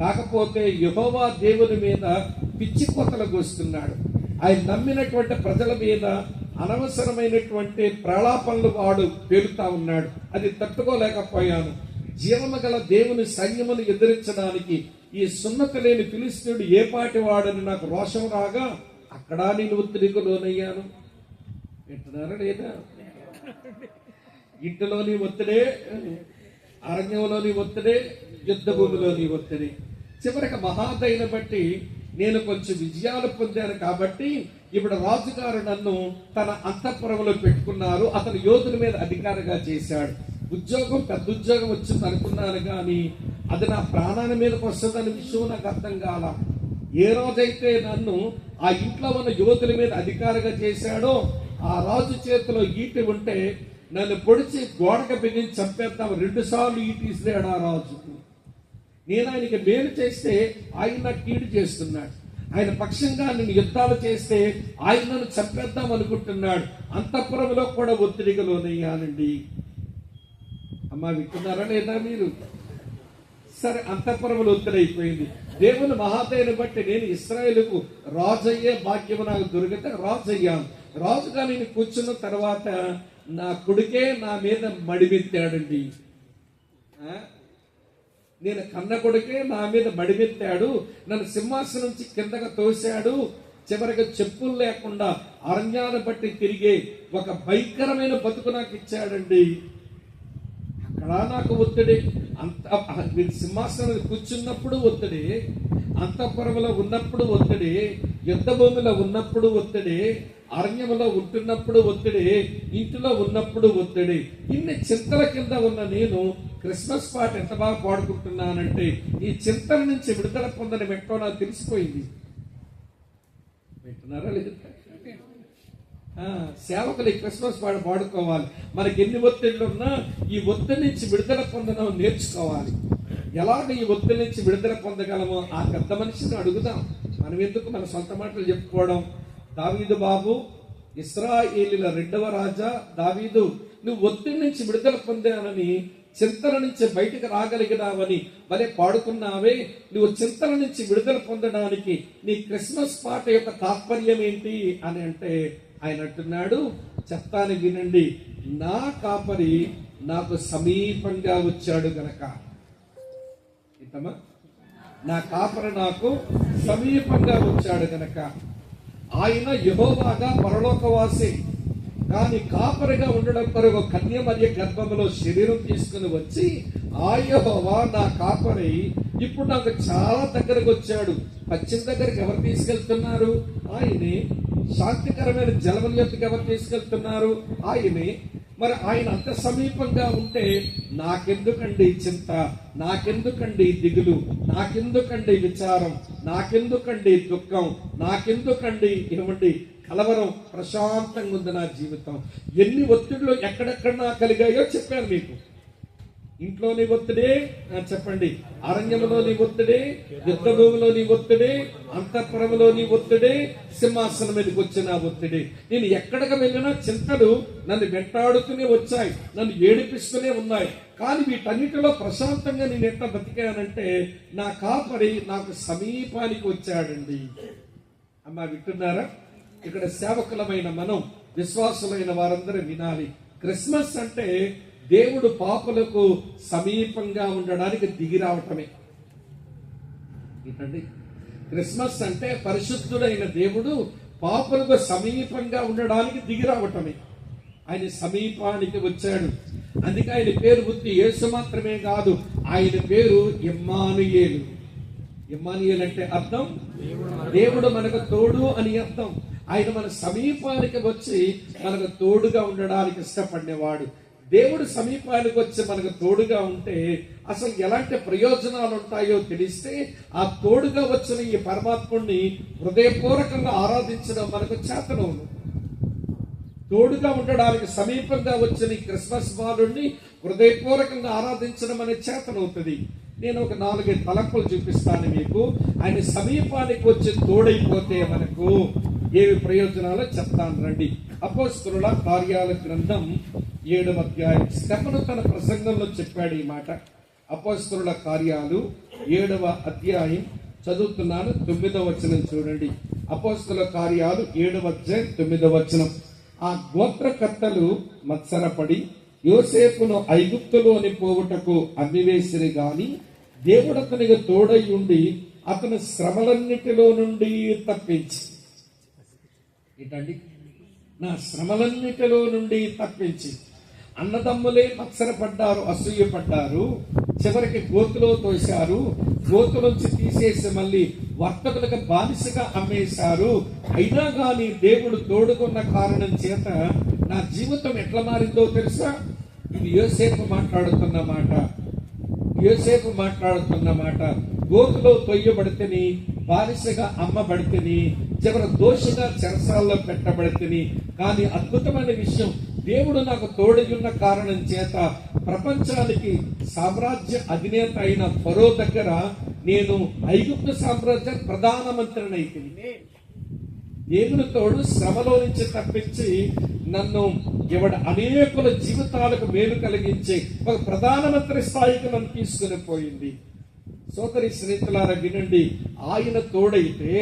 కాకపోతే యెహోవా దేవుని మీద పిచ్చి కోతలు కూస్తున్నాడు. ఆయన నమ్మినటువంటి ప్రజల మీద అనవసరమైనటువంటి ప్రలాపనలు వాడు పేలుతా ఉన్నాడు. అది తట్టుకోలేకపోయాను. జీవము గల దేవుని సైన్యమును ఎదిరించడానికి ఈ సున్నత లేని ఫిలిస్తీయుడు ఏ పాటి వాడని నాకు రోషం రాగా అక్కడ నేను ఒత్తిడికి లోనయ్యాను. వింటున్నారా లేదా? ఇంటిలోని ఒత్తిడే, అరణ్యంలోని ఒత్తిడే, యుద్ధ భూమిలోని ఒత్తిడి. చివరికి మహాదైన బట్టి నేను కొంచెం విజయాలు పొందాను కాబట్టి ఇప్పుడు రాజుగారు నన్ను తన అంతఃపురంలో పెట్టుకున్నారు. అతను యోధుల మీద అధికారిగా చేశాడు. ఉద్యోగం పెద్ద ఉద్యోగం వచ్చింది అనుకున్నాను కానీ అది నా ప్రాణాల మీదకి వస్తుందనే విషయం నాకు అర్థం కాల. ఏ రోజైతే నన్ను ఆ ఇంట్లో ఉన్న యువతుల మీద అధికారిగా చేశాడో ఆ రాజు చేతిలో ఈటి ఉంటే నన్ను పొడిచి గోడకు బిగించి చంపేద్దాం 2 సార్లు ఈటి ఇసిరాడు ఆ రాజు. నేను ఆయనకి మేలు చేస్తే ఆయన నాకు కీడు చేస్తున్నాడు. ఆయన పక్షంగా నేను యుద్ధాలు చేస్తే ఆయన నన్ను చంపేద్దాం అనుకుంటున్నాడు. అంతఃపురంలో కూడా ఒత్తిడికి లోనయ్యానండి. అమ్మా వింటున్నారా లేదా మీరు? సరే, అంతఃపురంలో ఒత్తిడి అయిపోయింది. దేవుని మహాదయను బట్టి నేను ఇశ్రాయేలుకు రాజు అయ్యే భాగ్యం నాకు దొరికితే రాజు అయ్యాను. రాజుగా నేను కూర్చున్న తర్వాత నా కొడుకే నా మీద మడిమెత్తాడండి. నేను కన్న కొడుకే నా మీద మడిమెత్తాడు. నన్ను సింహాసనం నుంచి కిందగా తోశాడు. చివరికి చెప్పులు లేకుండా అరణ్యాన్ని బట్టి తిరిగే ఒక భయంకరమైన బతుకు నాకు ఇచ్చాడండి. అక్కడ నాకు ఒత్తిడి. సింహాసనం కూర్చున్నప్పుడు ఒత్తిడి, అంతఃపురంలో ఉన్నప్పుడు ఒత్తిడి, యుద్ధ భూమిలో ఉన్నప్పుడు ఒత్తిడి, అరణ్యంలో ఉంటున్నప్పుడు ఒత్తిడి, ఇంటిలో ఉన్నప్పుడు ఒత్తిడి. ఇన్ని చింతల కింద ఉన్న నేను క్రిస్మస్ పాట ఎంత బాగా పాడుకుంటున్నానంటే ఈ చింతల నుంచి విడుదల పొందని వెంటో నాకు తెలిసిపోయింది. వింటున్నారా లేదు? సేవకులు ఈ క్రిస్మస్ పాట పాడుకోవాలి. మనకి ఎన్ని ఒత్తిళ్ళు ఉన్నా ఈ ఒత్తిడి నుంచి విడుదల పొందడం నేర్చుకోవాలి. ఎలాగ ఈ ఒత్తిడి నుంచి విడుదల పొందగలమో ఆ పెద్ద మనిషిని అడుగుదాం. మనం ఎందుకు మన సొంత మాటలు చెప్పుకోవడం? దావీదు బాబు, ఇశ్రాయేలీల రెండవ రాజా దావీదు, నువ్వు ఒత్తిడి నుంచి విడుదల పొందానని, చింతల నుంచి బయటకు రాగలిగినావని భలే పాడుకున్నావే. నువ్వు చింతల నుంచి విడుదల పొందడానికి నీ క్రిస్మస్ పాట యొక్క తాత్పర్యం ఏంటి అని అంటే ఆయన అంటున్నాడు, చెప్తాను వినండి. నా కాపరి నాకు సమీపంగా వచ్చాడు గనక. ఇంతమా, నా కాపరి నాకు సమీపంగా వచ్చాడు గనక. ఆయన యెహోవాగా పరలోకవాసి, కానీ కాపరిగా ఉండడం కొరకు కన్యమర్య గర్భంలో శరీరం తీసుకుని వచ్చి ఆ యెహోవా నా కాపరి ఇప్పుడు నాకు చాలా దగ్గరకు వచ్చాడు. పశ్చిమ దగ్గరికి ఎవరు తీసుకెళ్తున్నారు? ఆయనే. శాంతికరమైన జలముల యొక్కకు ఎవరు తీసుకెళ్తున్నారు? ఆయనే. మరి ఆయన అంత సమీపంగా ఉంటే నాకెందుకండి చింత, నాకెందుకండి దిగులు, నాకెందుకండి విచారం, నాకెందుకండి దుఃఖం, నాకెందుకండి ఏమండి కలవరం? ప్రశాంతంగా ఉంది నా జీవితం. ఎన్ని ఒత్తిడిలో ఎక్కడెక్కడ నాకు కలిగాయో చెప్పాను మీకు. ఇంట్లోని ఒత్తిడి చెప్పండి, అరణ్యంలోని ఒత్తిడి, యుద్ధ భూమిలోని ఒత్తిడి, అంతఃపురంలోని ఒత్తిడి, సింహాసనం మీదకి వచ్చిన ఒత్తిడి. నేను ఎక్కడికి వెళ్ళినా చింతలు నన్ను వెంటాడుతూనే వచ్చాయి, నన్ను ఏడిపిస్తూనే ఉన్నాయి. కానీ వీటన్నిటిలో ప్రశాంతంగా నేను ఎట్లా బతికానంటే నా కాపరి నాకు సమీపానికి వచ్చాడండి. అమ్మా వింటున్నారా? ఇక్కడ సేవకులమైన మనం, విశ్వాసులైన వారందరూ వినాలి. క్రిస్మస్ అంటే దేవుడు పాపులకు సమీపంగా ఉండడానికి దిగి రావటమే. ఏంటండి క్రిస్మస్ అంటే? పరిశుద్ధుడైన దేవుడు పాపులకు సమీపంగా ఉండడానికి దిగి రావటమే. ఆయన సమీపానికి వచ్చాడు. అందుకే ఆయన పేరు బుద్ధి యేసు మాత్రమే కాదు, ఆయన పేరు ఇమ్మానుయేలు. ఇమ్మానుయేలు అంటే అర్థం దేవుడు మనకు తోడు అని అర్థం. ఆయన మన సమీపానికి వచ్చి మనకు తోడుగా ఉండడానికి ఇష్టపడినవాడు. దేవుడు సమీపానికి వచ్చి మనకు తోడుగా ఉంటే అసలు ఎలాంటి ప్రయోజనాలు ఉంటాయో తెలిస్తే ఆ తోడుగా వచ్చిన ఈ పరమాత్ముడిని హృదయపూర్వకంగా ఆరాధించడం మనకు చేతనవును. తోడుగా ఉండడానికి సమీపంగా వచ్చిన ఈ క్రిస్మస్ బాలుడిని హృదయపూర్వకంగా ఆరాధించడం అనే చేతనవుతుంది. నేను ఒక 4 తలంపులు చూపిస్తాను మీకు. ఆయన సమీపానికి వచ్చి తోడైపోతే మనకు ఏవి ప్రయోజనాలు చెప్తాను రండి. అపోస్తలుల కార్యాల గ్రంథం 7వ అధ్యాయం. స్టెఫను తన ప్రసంగంలో చెప్పాడు ఈ మాట. అపోస్తలుల కార్యాలు 7వ అధ్యాయం చదువుతున్నాను. 9వ వచనం చూడండి. అపోస్తలుల కార్యాలు 7వ అధ్యాయం 9వ వచనం. ఆ గోత్రకర్తలు మత్సరపడి యోసేపును ఐగుప్తులోని పోవుటకు అమ్మివేసిరి గాని దేవుడు అతనికి తోడై ఉండి అతను శ్రమలన్నిటిలో నుండి తప్పించి. ఏంటండి? నా శ్రమలన్నిటిలో నుండి తప్పించి. అన్నదమ్ములే మత్సరపడ్డారు, అసూయపడ్డారు, చివరికి గోతులో తోశారు, గోతులోంచి తీసేసి మళ్ళీ వర్తకులకు బానిసగా అమ్మేశారు. అయినా కానీ దేవుడు తోడుకున్న కారణం చేత నా జీవితం ఎట్లా మారిందో తెలుసా? ఇది యోసేపు మాట్లాడుతున్న మాట. యోసేపు మాట్లాడుతున్న మాట. గోతులో తొయ్యబడితేని, బానిసగా అమ్మబడితేని, చివరి దోషిగా చెరసాల్లో పెట్టబడితేని. కానీ అద్భుతమైన విషయం, దేవుడు నాకు తోడయున్న కారణం చేత ప్రపంచానికి సామ్రాజ్య అధినేత అయిన ఫరో దగ్గర నేను ఐగుప్తు సామ్రాజ్య ప్రధానమంత్రిని అయిపోయింది. దేవుని తోడు శ్రమలో నుంచి తప్పించి నన్ను అనేకుల జీవితాలకు మేలు కలిగించి ఒక ప్రధానమంత్రి స్థాయికి నన్ను తీసుకుని పోయింది. సోదరి స్నేహితులారా వినండి, ఆయన తోడైతే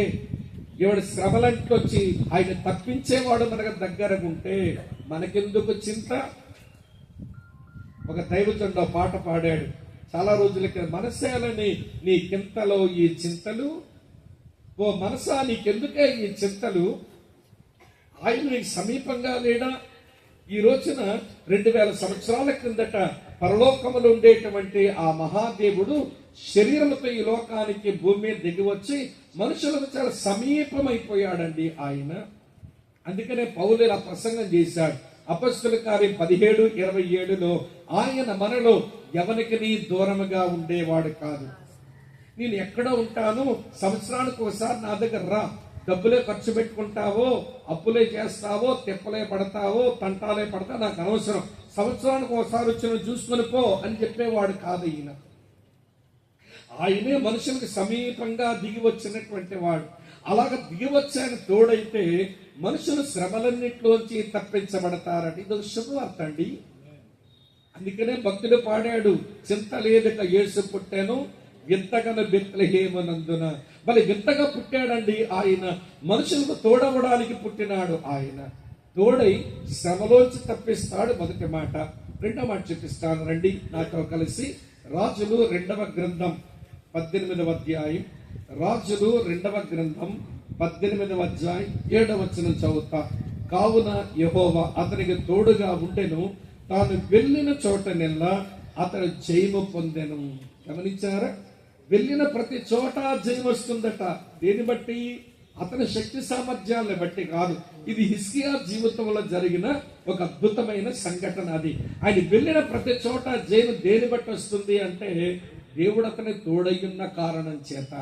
శ్రమలంటి వచ్చి ఆయన తప్పించేవాడు మనకు దగ్గరకు ఉంటే మనకెందుకు చింత? ఒక దైవజనుడు పాట పాడాడు చాలా రోజుల క్రితం. మనసేలని నీ కింతలో ఈ చింతలు, ఓ మనసా నీకెందుకే ఈ చింతలు? ఆయన నీకు సమీపంగా లేడా? ఈ రోజున 2000 సంవత్సరాల క్రిందట పరలోకములు ఉండేటువంటి ఆ మహాదేవుడు శరీరంతో ఈ లోకానికి భూమి మీద దిగి వచ్చి మనుషులకు చాలా సమీపమైపోయాడండి ఆయన. అందుకనే పౌలు ఇలా ప్రసంగం చేశాడు. అపొస్తలుల కార్యం 17:27లో ఆయన మనలో ఎవరికి దూరముగా ఉండేవాడు కాదు. నేను ఎక్కడ ఉంటాను, సంవత్సరానికి ఒకసారి నా దగ్గర రా, డబ్బులే ఖర్చు పెట్టుకుంటావో, అప్పులే చేస్తావో, తిప్పలే పడతావో, తంటాలే పడతా నాకు అనవసరం, సంవత్సరానికి ఒకసారి వచ్చిన చూసుకొని పో అని చెప్పేవాడు కాదు ఈయన. ఆయనే మనుషులకు సమీపంగా దిగి వచ్చినటువంటి వాడు. అలాగ దిగివచ్చి ఆయన తోడైతే మనుషులు శ్రమలన్నింటిలోంచి తప్పించబడతారని ఇది ఒక శుభవార్త అండి. అందుకనే భక్తుడు పాడాడు, చింత లేదక యేసు పుట్టాను వింతగన బెత్లెహేమునందున. మరి వింతగా పుట్టాడండి ఆయన, మనుషులకు తోడవడానికి పుట్టినాడు ఆయన. తోడై శ్రమలోంచి తప్పిస్తాడు. మొదటి మాట. రెండవ మాట చూపిస్తాను రండి నాతో కలిసి. రాజులు 2వ గ్రంథం 18వ అధ్యాయం. రాజులు 2వ గ్రంథం 18వ అధ్యాయం 7వ వచనం చదువుతా. కావున యెహోవా అతనికి తోడుగా ఉండెను, తాను వెళ్ళిన చోటనెల్లా అతడు జయము పొందెను. గమనించారా? వెళ్ళిన ప్రతి చోట జయం వస్తుందట. దేని బట్టి? అతని శక్తి సామర్థ్యాలను బట్టి కాదు. ఇది హిజ్కియా జీవితంలో జరిగిన ఒక అద్భుతమైన సంఘటన. అది ఆయన వెళ్ళిన ప్రతి చోట జయం దేని బట్టి వస్తుంది అంటే దేవుడు అతని తోడయ్యున్న కారణం చేత.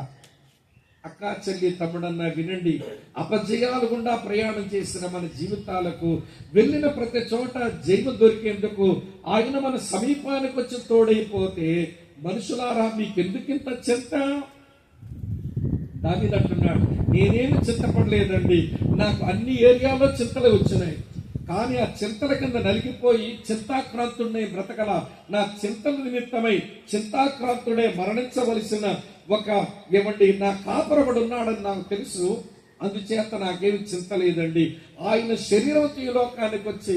అక్క చెల్లి తమ్ముడన్న వినండి, అపజయాలు గుండా ప్రయాణం చేసిన మన జీవితాలకు వెళ్ళిన ప్రతి చోట జయము దొరికేందుకు ఆయన మన సమీపానికి వచ్చి తోడైపోతే, మనుషులారా మీకెందుకింత చింత? దావీదు అంటున్నాడు, నేనేమి చింతపడలేదండి, నాకు అన్ని ఏరియాలో చింతలు వచ్చినాయి, కానీ ఆ చింతల కింద నలిగిపోయి చింతాక్రాంతుడై బ్రతకల. నా చింతల నిమిత్తమై చింతాక్రాంతుడే మరణించవలసిన ఒక నా కాపరబడి ఉన్నాడని నాకు తెలుసు. అందుచేత నాకేమి చింత లేదండి. ఆయన శరీరంతో ఈ లోకానికి వచ్చి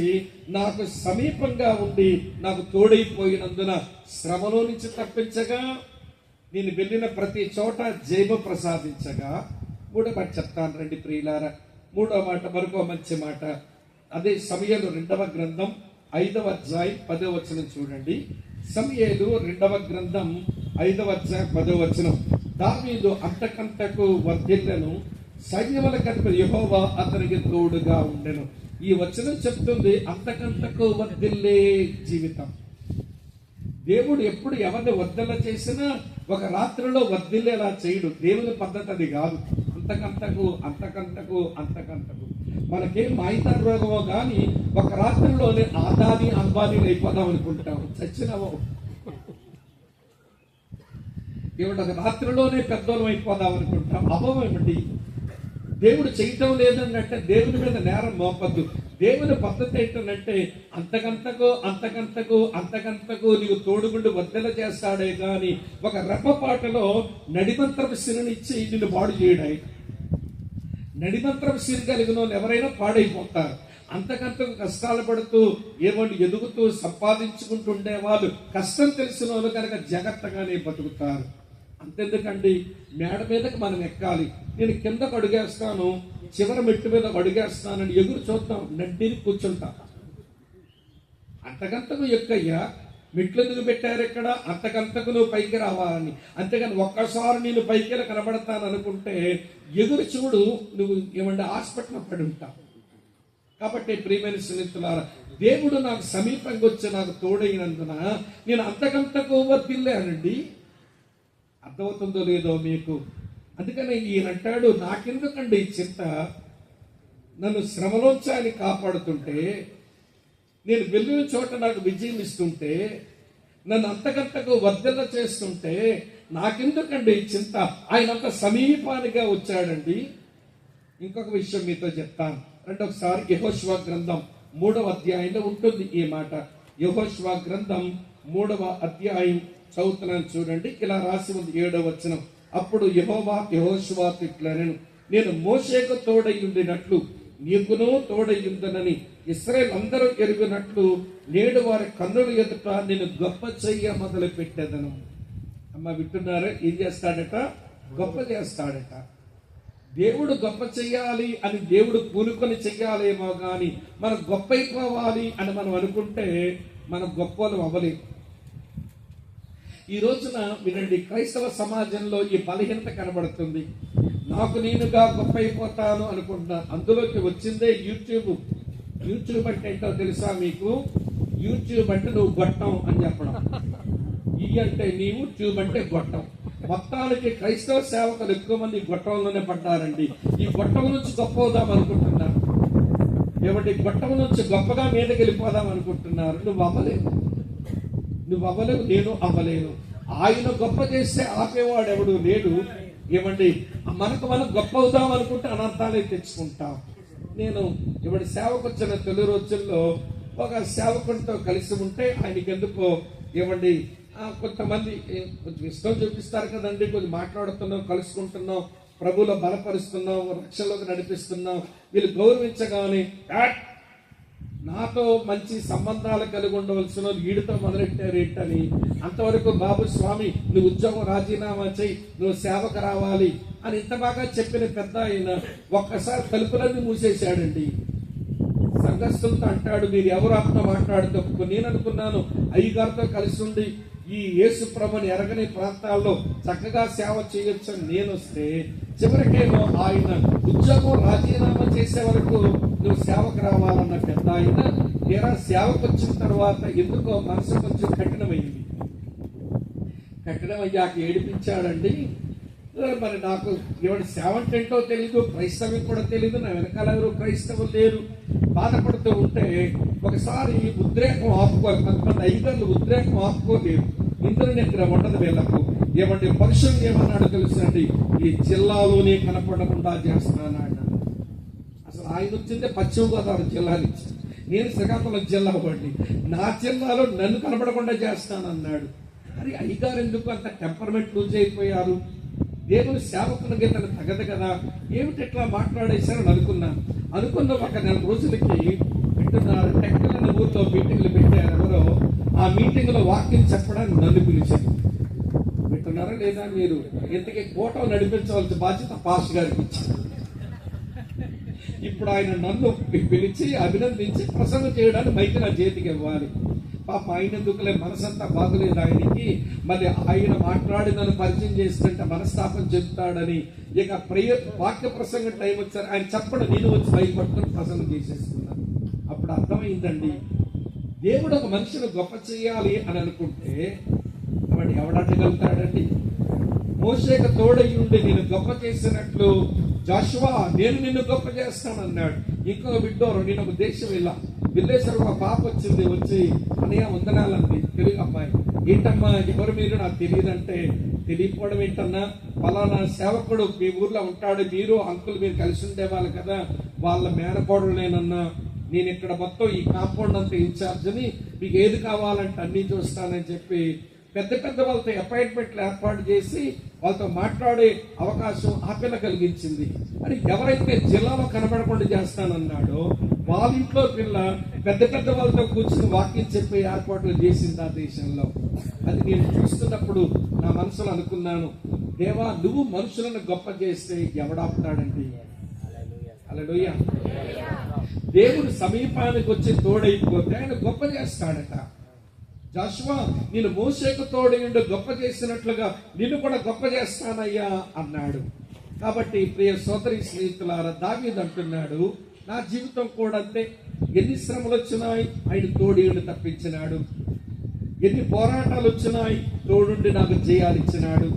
నాకు సమీపంగా ఉండి నాకు తోడైపోయినందున శ్రమలో నుంచి తప్పించగా, నేను వెళ్ళిన ప్రతి చోట జయము ప్రసాదించగా. మూడో మాట చెప్తాను రండి ప్రియులారా. మూడో మాట మరొక మంచి మాట. అదే సమూయేలు 2వ గ్రంథం 5వ అధ్యాయం 10వ వచనం చూడండి. సమూయేలు 2వ గ్రంథం 5వ అధ్యాయం 10వ వచనం. దావీదు అంతకంతకు వర్ధిల్లెను, సైన్యములకధిపతి యెహోవా అతనికి తోడుగా ఉండెను. ఈ వచనం చెప్తుంది అంతకంతకు వర్ధిల్లే జీవితం. దేవుడు ఎప్పుడు ఎవరిని వర్ధల చేసినా ఒక రాత్రిలో వర్ధిల్లేలా చేయడు. దేవుని పద్ధతి అది కాదు. అంతకంతకు అంతకంతకు అంతకంతకు. మనకేం మాయిదారు రోగమో కానీ ఒక రాత్రిలోనే ఆదాని అంబానీ అయిపోదాం అనుకుంటాం, చచ్చినవో. దేవుడు ఒక రాత్రిలోనే పెద్దోళం అయిపోదాం అనుకుంటాం. అభవం ఏమిటి? దేవుడు చేయటం లేదన్నట్టే దేవుని మీద నేరం మోపద్దు. దేవుని పద్ధతి ఏంటంటే అంతకంతకు అంతకంతకు అంతకంతకు నీవు తోడుగుండి వర్ధల చేస్తాడే గాని ఒక రెప్పపాటలో నడిమంత్రపు సిరినిచ్చి నిన్ను పాడు చేయడాయి. నడిమంత్రపు సిరి కలిగిన వాళ్ళు ఎవరైనా పాడైపోతారు. అంతకంతకు కష్టాలు పడుతూ ఏమంటే ఎదుగుతూ సంపాదించుకుంటూ ఉండేవాళ్ళు, కష్టం తెలిసిన వాళ్ళు కనుక జాగ్రత్తగానే బతుకుతారు. అంతెందుకండి, మేడ మీదకి మనం ఎక్కాలి, నేను కిందకు అడుగేస్తాను, చివరి మెట్టు మీద అడుగేస్తానని ఎగురు చూద్దాం, నడ్డిని కూర్చుంటా. అంతకంతకు ఎక్కయ్యా, మెట్లు ఎందుకు పెట్టారు ఇక్కడ? అంతకంతకు నువ్వు పైకి రావాలని. అంతేగాని ఒక్కసారి నేను పైకి కనబడతాను అనుకుంటే ఎగురు చూడు, నువ్వు ఏమంటే హాస్పిటల్ పడి ఉంటావు. కాబట్టి ప్రియమైన స్నేహితులారా, దేవుడు నాకు సమీపంగా వచ్చి నాకు తోడైనందున నేను అంతకంతకు వర్ధిల్లానండి. అర్థమవుతుందో లేదో మీకు? అందుకని ఈయన అంటాడు, నాకెందుకండి చింత? నన్ను శ్రమలోంచి ఆయన కాపాడుతుంటే, నేను వెళ్ళిన చోట నాకు విజయం ఇస్తుంటే, నన్ను అంతకంతకు వర్ధల చేస్తుంటే నాకెందుకండి చింత? ఆయన అంత సమీపానిగా వచ్చాడండి. ఇంకొక విషయం మీతో చెప్తాను. ఒకసారి యెహోషువ గ్రంథం 3వ అధ్యాయంలో ఉంటుంది ఈ మాట. యెహోషువ గ్రంథం 3వ అధ్యాయం చదువుతున్నాను చూడండి. ఇలా రాసి ఉంది 7వ వచనం. అప్పుడు యెహోవా యెహోషువతో ఇట్లనెను, నేను మోషేకు తోడై ఉండినట్లు నీకును తోడై ఉందనని ఇశ్రాయేలు అందరూ ఎరుగునట్లు నేడు వారి కన్నుల ఎదుట నేను గొప్ప చెయ్య మొదలు పెట్టేదను. అమ్మ వింటున్నారా? ఏం చేస్తాడట? గొప్ప చేస్తాడట. దేవుడు గొప్ప చెయ్యాలి అని దేవుడు పూనుకొని చెయ్యాలేమో కానీ మనం గొప్ప అయిపోవాలి అని మనం అనుకుంటే మనం గొప్పలు అవ్వలేము. ఈ రోజున వినండి, క్రైస్తవ సమాజంలో ఈ బలహీనత కనబడుతుంది. నాకు నేనుగా గొప్ప అయిపోతాను అనుకుంటున్నా. అందులోకి వచ్చిందే యూట్యూబ్. యూట్యూబ్ అంటే ఏంటో తెలుసా మీకు? యూట్యూబ్ అంటే నువ్వు గొట్టం అని చెప్పడం. ఈ అంటే నీవు, ట్యూబ్ అంటే గొట్టం. మొత్తానికి క్రైస్తవ సేవకులు ఎక్కువ మంది గొట్టంలోనే పడ్డారండి. ఈ గొట్టం నుంచి గొప్ప అవుదాం అనుకుంటున్నారు. ఏమంటే గొట్టం నుంచి గొప్పగా మీదకి వెళ్ళిపోదాం అనుకుంటున్నారు. నువ్వు అవ్వలేవు, నేను అవ్వలేను. ఆయన గొప్ప చేస్తే ఆపేవాడు ఎవడు లేడు. ఏమండి మనం గొప్ప అవుదాం అనుకుంటే అనర్థాలే తెచ్చుకుంటాం. నేను ఇవాడు సేవకు వచ్చిన తొలి రోజుల్లో ఒక సేవకుడితో కలిసి ఉంటే ఆయనకి ఎందుకో ఏమండి కొంతమంది కొంచెం ఇష్టం చూపిస్తారు కదండి, కొంచెం మాట్లాడుతున్నాం, కలుసుకుంటున్నాం, ప్రభువులో బలపరుస్తున్నాం, రక్షణలోకి నడిపిస్తున్నాం, వీళ్ళు గౌరవించగానే నాతో మంచి సంబంధాలు కలిగి ఉండవలసిన వీడితో మొదలెట్టారు ఏంటని. అంతవరకు బాబు స్వామి నువ్వు ఉద్యోగం రాజీనామా చేయి, నువ్వు సేవకు రావాలి అని ఇంత బాగా చెప్పిన పెద్ద ఆయన ఒక్కసారి తలుపులన్నీ మూసేశాడండి. సంఘస్థులతో అంటాడు, మీరు ఎవరు ఆత్మ మాట్లాడుతూ. నేను అనుకున్నాను అయ్యగారితో కలిసి ఉండి ఈ యేసు ప్రభుని ఎరగని ప్రాంతాల్లో చక్కగా సేవ చేయొచ్చు అని నేను వస్తే చివరికేమో ఆయన ఉద్యోగం రాజీనామా చేసే వరకు నువ్వు సేవకు రావాలన్న పెద్ద ఆయన తీరా సేవకు వచ్చిన తర్వాత ఎందుకో మనసు కొంచెం కఠినమయ్యాక ఏడిపించాడండి. మరి నాకు ఎవరి సేవ అంటే ఏంటో తెలీదు, క్రైస్తవం కూడా తెలీదు, నా వెనకాల ఎవరు క్రైస్తవులు లేరు. బాధపడుతూ ఉంటే ఒకసారి ఉద్రేకం ఆపుకోరు, కొంతమంది అయ్యగారులు ఉద్రేకం ఆపుకోలేరు. ఇంద్రుని దగ్గర ఉండదు వీళ్ళకు. ఏమంటే పరుషులు ఏమన్నాడు తెలుసండి, ఈ జిల్లాలోనే కనపడకుండా చేస్తున్నాడు. అసలు ఆయన వచ్చిందే పశ్చిమ గోదావరి జిల్లా నుంచి, నేను శ్రీకాకుళం జిల్లా వాడిని, నా జిల్లాలో నన్ను కనపడకుండా చేస్తానన్నాడు. మరి అయ్యగారు ఎందుకు అంత టెంపర్మెంట్ లూజ్ అయిపోయారు? దేవుని సేవకులకి తను తగదు కదా, ఏమిటి ఎట్లా మాట్లాడేశారని అనుకున్న ఒక 4 రోజులకి వింటున్నారు. టెక్కల ఊర్లో మీటింగ్లు పెట్టారు ఎవరో. ఆ మీటింగ్ లో వాక్యం చెప్పడానికి నన్ను పిలిచారు. వింటున్నారా లేదా మీరు? ఇంతకీ కోట నడిపించవలసిన బాధ్యత పాస్ గారికి ఇచ్చారు. ఇప్పుడు ఆయన నన్ను పిలిచి అభినందించి ప్రసంగం చేయడానికి మైకి నా చేతికి ఇవ్వాలి. పాప ఆయన ఎందుకులే, మనసంతా బాగులేదు ఆయనకి, మళ్ళీ ఆయన మాట్లాడి నన్ను పరిచయం చేస్తుంటే మనస్తాపం చెప్తాడని ఇక వాక్య ప్రసంగం టైం వచ్చారు. ఆయన చెప్పడం నేను వచ్చి భయపడుతుని ప్రసంగం చేసేసుకున్నాను. అప్పుడు అర్థమైందండి, దేవుడు ఒక మనిషిని గొప్ప చేయాలి అని అనుకుంటే వాడు ఎవడట్టగలుగుతాడండి? మోషేకు తోడయి ఉండి నేను గొప్ప చేసినట్లు జాషువా నేను నిన్ను గొప్ప చేస్తానన్నాడు. ఇంకొక బిడ్డోరు నేను ఒక దేశం వెళ్ళేసరికి ఒక పాప వచ్చి అన్నయ్య వందనాలంది, తెలుగు అమ్మాయి. ఏంటమ్మా ఎవరు మీరు? నాకు తెలియదంటే, తెలియకపోవడం ఏంటన్నా, ఫలానా సేవకుడు మీ ఊర్లో ఉంటాడు, మీరు అంకుల్ మీరు కలిసి ఉండేవాళ్ళు కదా, వాళ్ళ మేనకోడలు నేనన్నా, నేను ఇక్కడ మొత్తం ఈ కాంపౌండ్ అంతా ఇన్ఛార్జ్ అని, మీకు ఏది కావాలంటే అన్ని చూస్తానని చెప్పి పెద్ద వాళ్ళతో అపాయింట్మెంట్లు ఏర్పాటు చేసి వాళ్ళతో మాట్లాడే అవకాశం ఆ పిల్ల కలిగించింది. అని ఎవరైతే జిల్లాలో కనబడకుండా చేస్తానన్నాడో వాళ్ళ ఇంట్లో పిల్ల పెద్ద వాళ్ళతో కూర్చుని వాక్యం చెప్పే ఏర్పాట్లు చేసింది ఆ దేశంలో. అది నేను చూస్తున్నప్పుడు నా మనసులో అనుకున్నాను, దేవా నువ్వు మనుషులను గొప్ప చేస్తే ఎవడాపుతాడండి? హల్లెలూయా. దేవుడు సమీపానికి వచ్చి తోడైపోతే ఆయన గొప్ప చేస్తాడట. జాషువా నేను మోషేకు తోడైండు గొప్ప చేసినట్లుగా నిన్ను కూడా గొప్ప చేస్తానయ్యా అన్నాడు. కాబట్టి ప్రియ సోదరి స్నేహితులారా, దావీదు అంటున్నాడు, నా జీవితం కూడా అంతే. ఎన్ని శ్రమలు వచ్చినాయి, ఆయన తోడేండు తప్పించినాడు. ఎన్ని పోరాటాలు వచ్చినాయి, తోడుండి నాకు జయాలు ఇచ్చినాడు.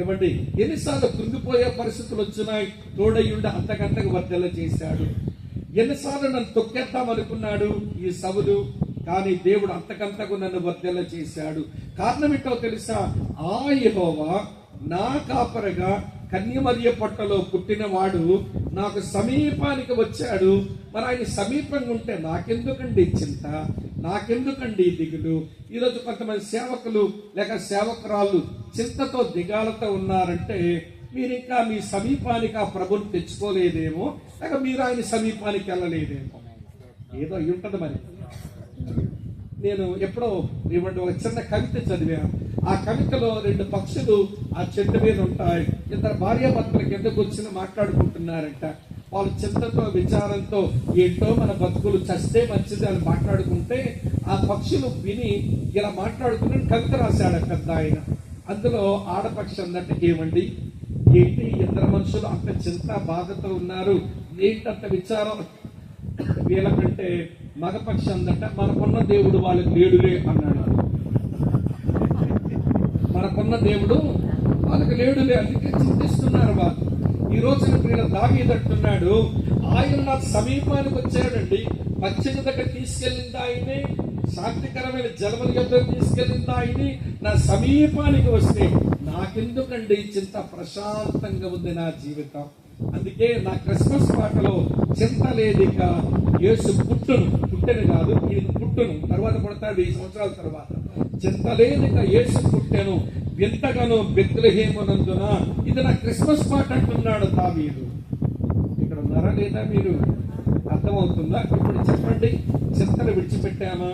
ఏమండి ఎన్నిసార్లు కృంగిపోయే పరిస్థితులు వచ్చినాయి, తోడయ్యుండి అంతకంతకు వర్ధల చేశాడు. ఎన్నిసార్లు నన్ను తొక్కేద్దాం అనుకున్నాడు ఈ సవులు, కానీ దేవుడు అంతకంతకు నన్ను వర్ధల చేశాడు. కారణం ఏంటో తెలుసా? ఆ యెహోవా నా కాపరగా కన్యమర్య పొట్టలో పుట్టినవాడు నాకు సమీపానికి వచ్చాడు. మరి ఆయన సమీపంగా ఉంటే నాకెందుకండి చింత, నాకెందుకండి దిగులు? ఈరోజు కొంతమంది సేవకులు లేక సేవకురాళ్ళు చింతతో దిగాలతో ఉన్నారంటే మీరు ఇంకా మీ సమీపానికి ఆ ప్రభుని తెచ్చుకోలేదేమో, లేక మీరు ఆయన సమీపానికి వెళ్ళలేదేమో, ఏదో అయి ఉంటుంది. మరి నేను ఎప్పుడో ఏమంటే ఒక చిన్న కవిత చదివాను. ఆ కవితలో 2 పక్షులు ఆ చెట్టు మీద ఉంటాయి. ఇద్దరు భార్యాభర్తలకు ఎందుకు వచ్చిన మాట్లాడుకుంటున్నారంట. వాళ్ళు చింతతో విచారంతో ఏంటో మన బతుకులు చస్తే మంచిది అని మాట్లాడుకుంటే ఆ పక్షులు విని ఇలా మాట్లాడుకుని కవిత రాశాడు పెద్ద ఆయన. అందులో ఆడపక్షి అన్నట్టు, ఏమండి ఏంటి ఇద్దరు మనుషులు అంత చింత బాధతో ఉన్నారు, ఏంటంత విచారం వీళ్ళకంటే మగపక్షి అందట, మనకున్న దేవుడు వాళ్ళకి లేడులే అన్నాడు. మనకున్న దేవుడు వాళ్ళకి లేడులే, అందుకే చింతిస్తున్నారు వాళ్ళు. ఈ రోజున ప్రియుల దావీదు అంటున్నాడు, ఆయన నా సమీపానికి వచ్చాడండి. పచ్చని దగ్గర తీసుకెళ్ళింది ఆయనే, శాంతికరమైన జలముల యొద్ద తీసుకెళ్ళింది ఆయనే. నా సమీపానికి వస్తే నాకెందుకండి చింత, ప్రశాంతంగా ఉంది నా జీవితం. అందుకే నా క్రిస్మస్ పాటలో చింత లేదిక యేసు పుట్టెను కాదు, ఈయన పుట్టును, తర్వాత పుడతాడు 2 సంవత్సరాల తర్వాత. చింత లేదిక యేసు పుట్టెను వింతగాను బెత్లెహేమునందున. ఇది నా క్రిస్మస్ పాట అంటున్నాడు దావీదు. ఇక్కడ ఉన్నారా లేదా? మీరు అర్థమవుతుందా? ఇప్పుడు చెప్పండి, చింతను విడిచిపెట్టామా?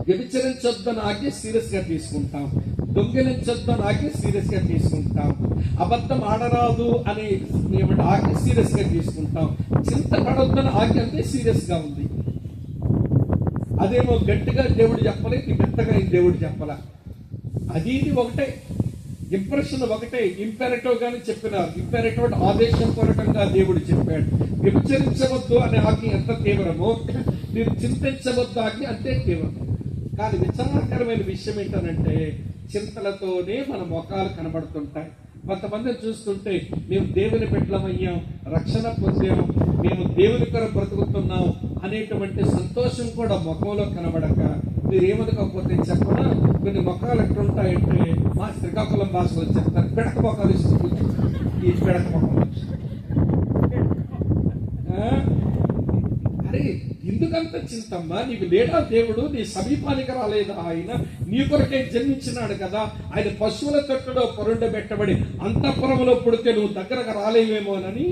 వ్యభిచరించొద్దని ఆజ్ఞ సీరియస్ గా తీసుకుంటాం, దొంగిలించొద్దని ఆజ్ఞ సీరియస్ గా తీసుకుంటాం, అబద్ధం ఆడరాదు అనే ఆజ్ఞ సీరియస్ గా తీసుకుంటాం, చింతపడొద్దని ఆజ్ఞ అంతే సీరియస్ గా ఉంది. అదేమో గట్టిగా దేవుడు చెప్పలేదు, మెత్తగా దేవుడు చెప్పలా. అది ఇది ఒకటే, ఇంప్రెషన్ ఒకటే. ఇంపెరటివ్ గాని చెప్పినారు, ఇంపెరటివ్ ఆదేశం పూర్వకంగా దేవుడు చెప్పాడు. వ్యభిచరించవద్దు అనే ఆజ్ఞ ఎంత తీవ్రమో, మీరు చింతించవద్దు ఆజ్ఞ అంతే తీవ్రం. కానీ విచారకరమైన విషయం ఏంటంటే, చింతలతోనే మన ముఖాలు కనబడుతుంటాయి. కొంతమందిని చూస్తుంటే మేము దేవుని బిడ్డలమయ్యాం, రక్షణ పొందాం, మేము దేవుని కొరకు బ్రతుకుతున్నాం అనేటువంటి సంతోషం కూడా ముఖంలో కనబడక, మీరేమనుకోకపోతే చెప్పనా, కొన్ని ముఖాలు ఎట్లుంటాయంటే మా శ్రీకాకుళం భాషలో చెప్తారు, పిడక ముఖాలు ఇస్తుంది. ఈ పిడక ముఖం అరే ఎందుకంత చింతమ్మా? నీకు లేడా దేవుడు? నీ సమీపానికి రాలేదా ఆయన? నీ కొరకే జన్మించినాడు కదా. ఆయన పశువుల తొట్టులో పొరుండబెట్టబడి అంతఃపురంలో పుడితే నువ్వు దగ్గరకు రాలేవేమోనని,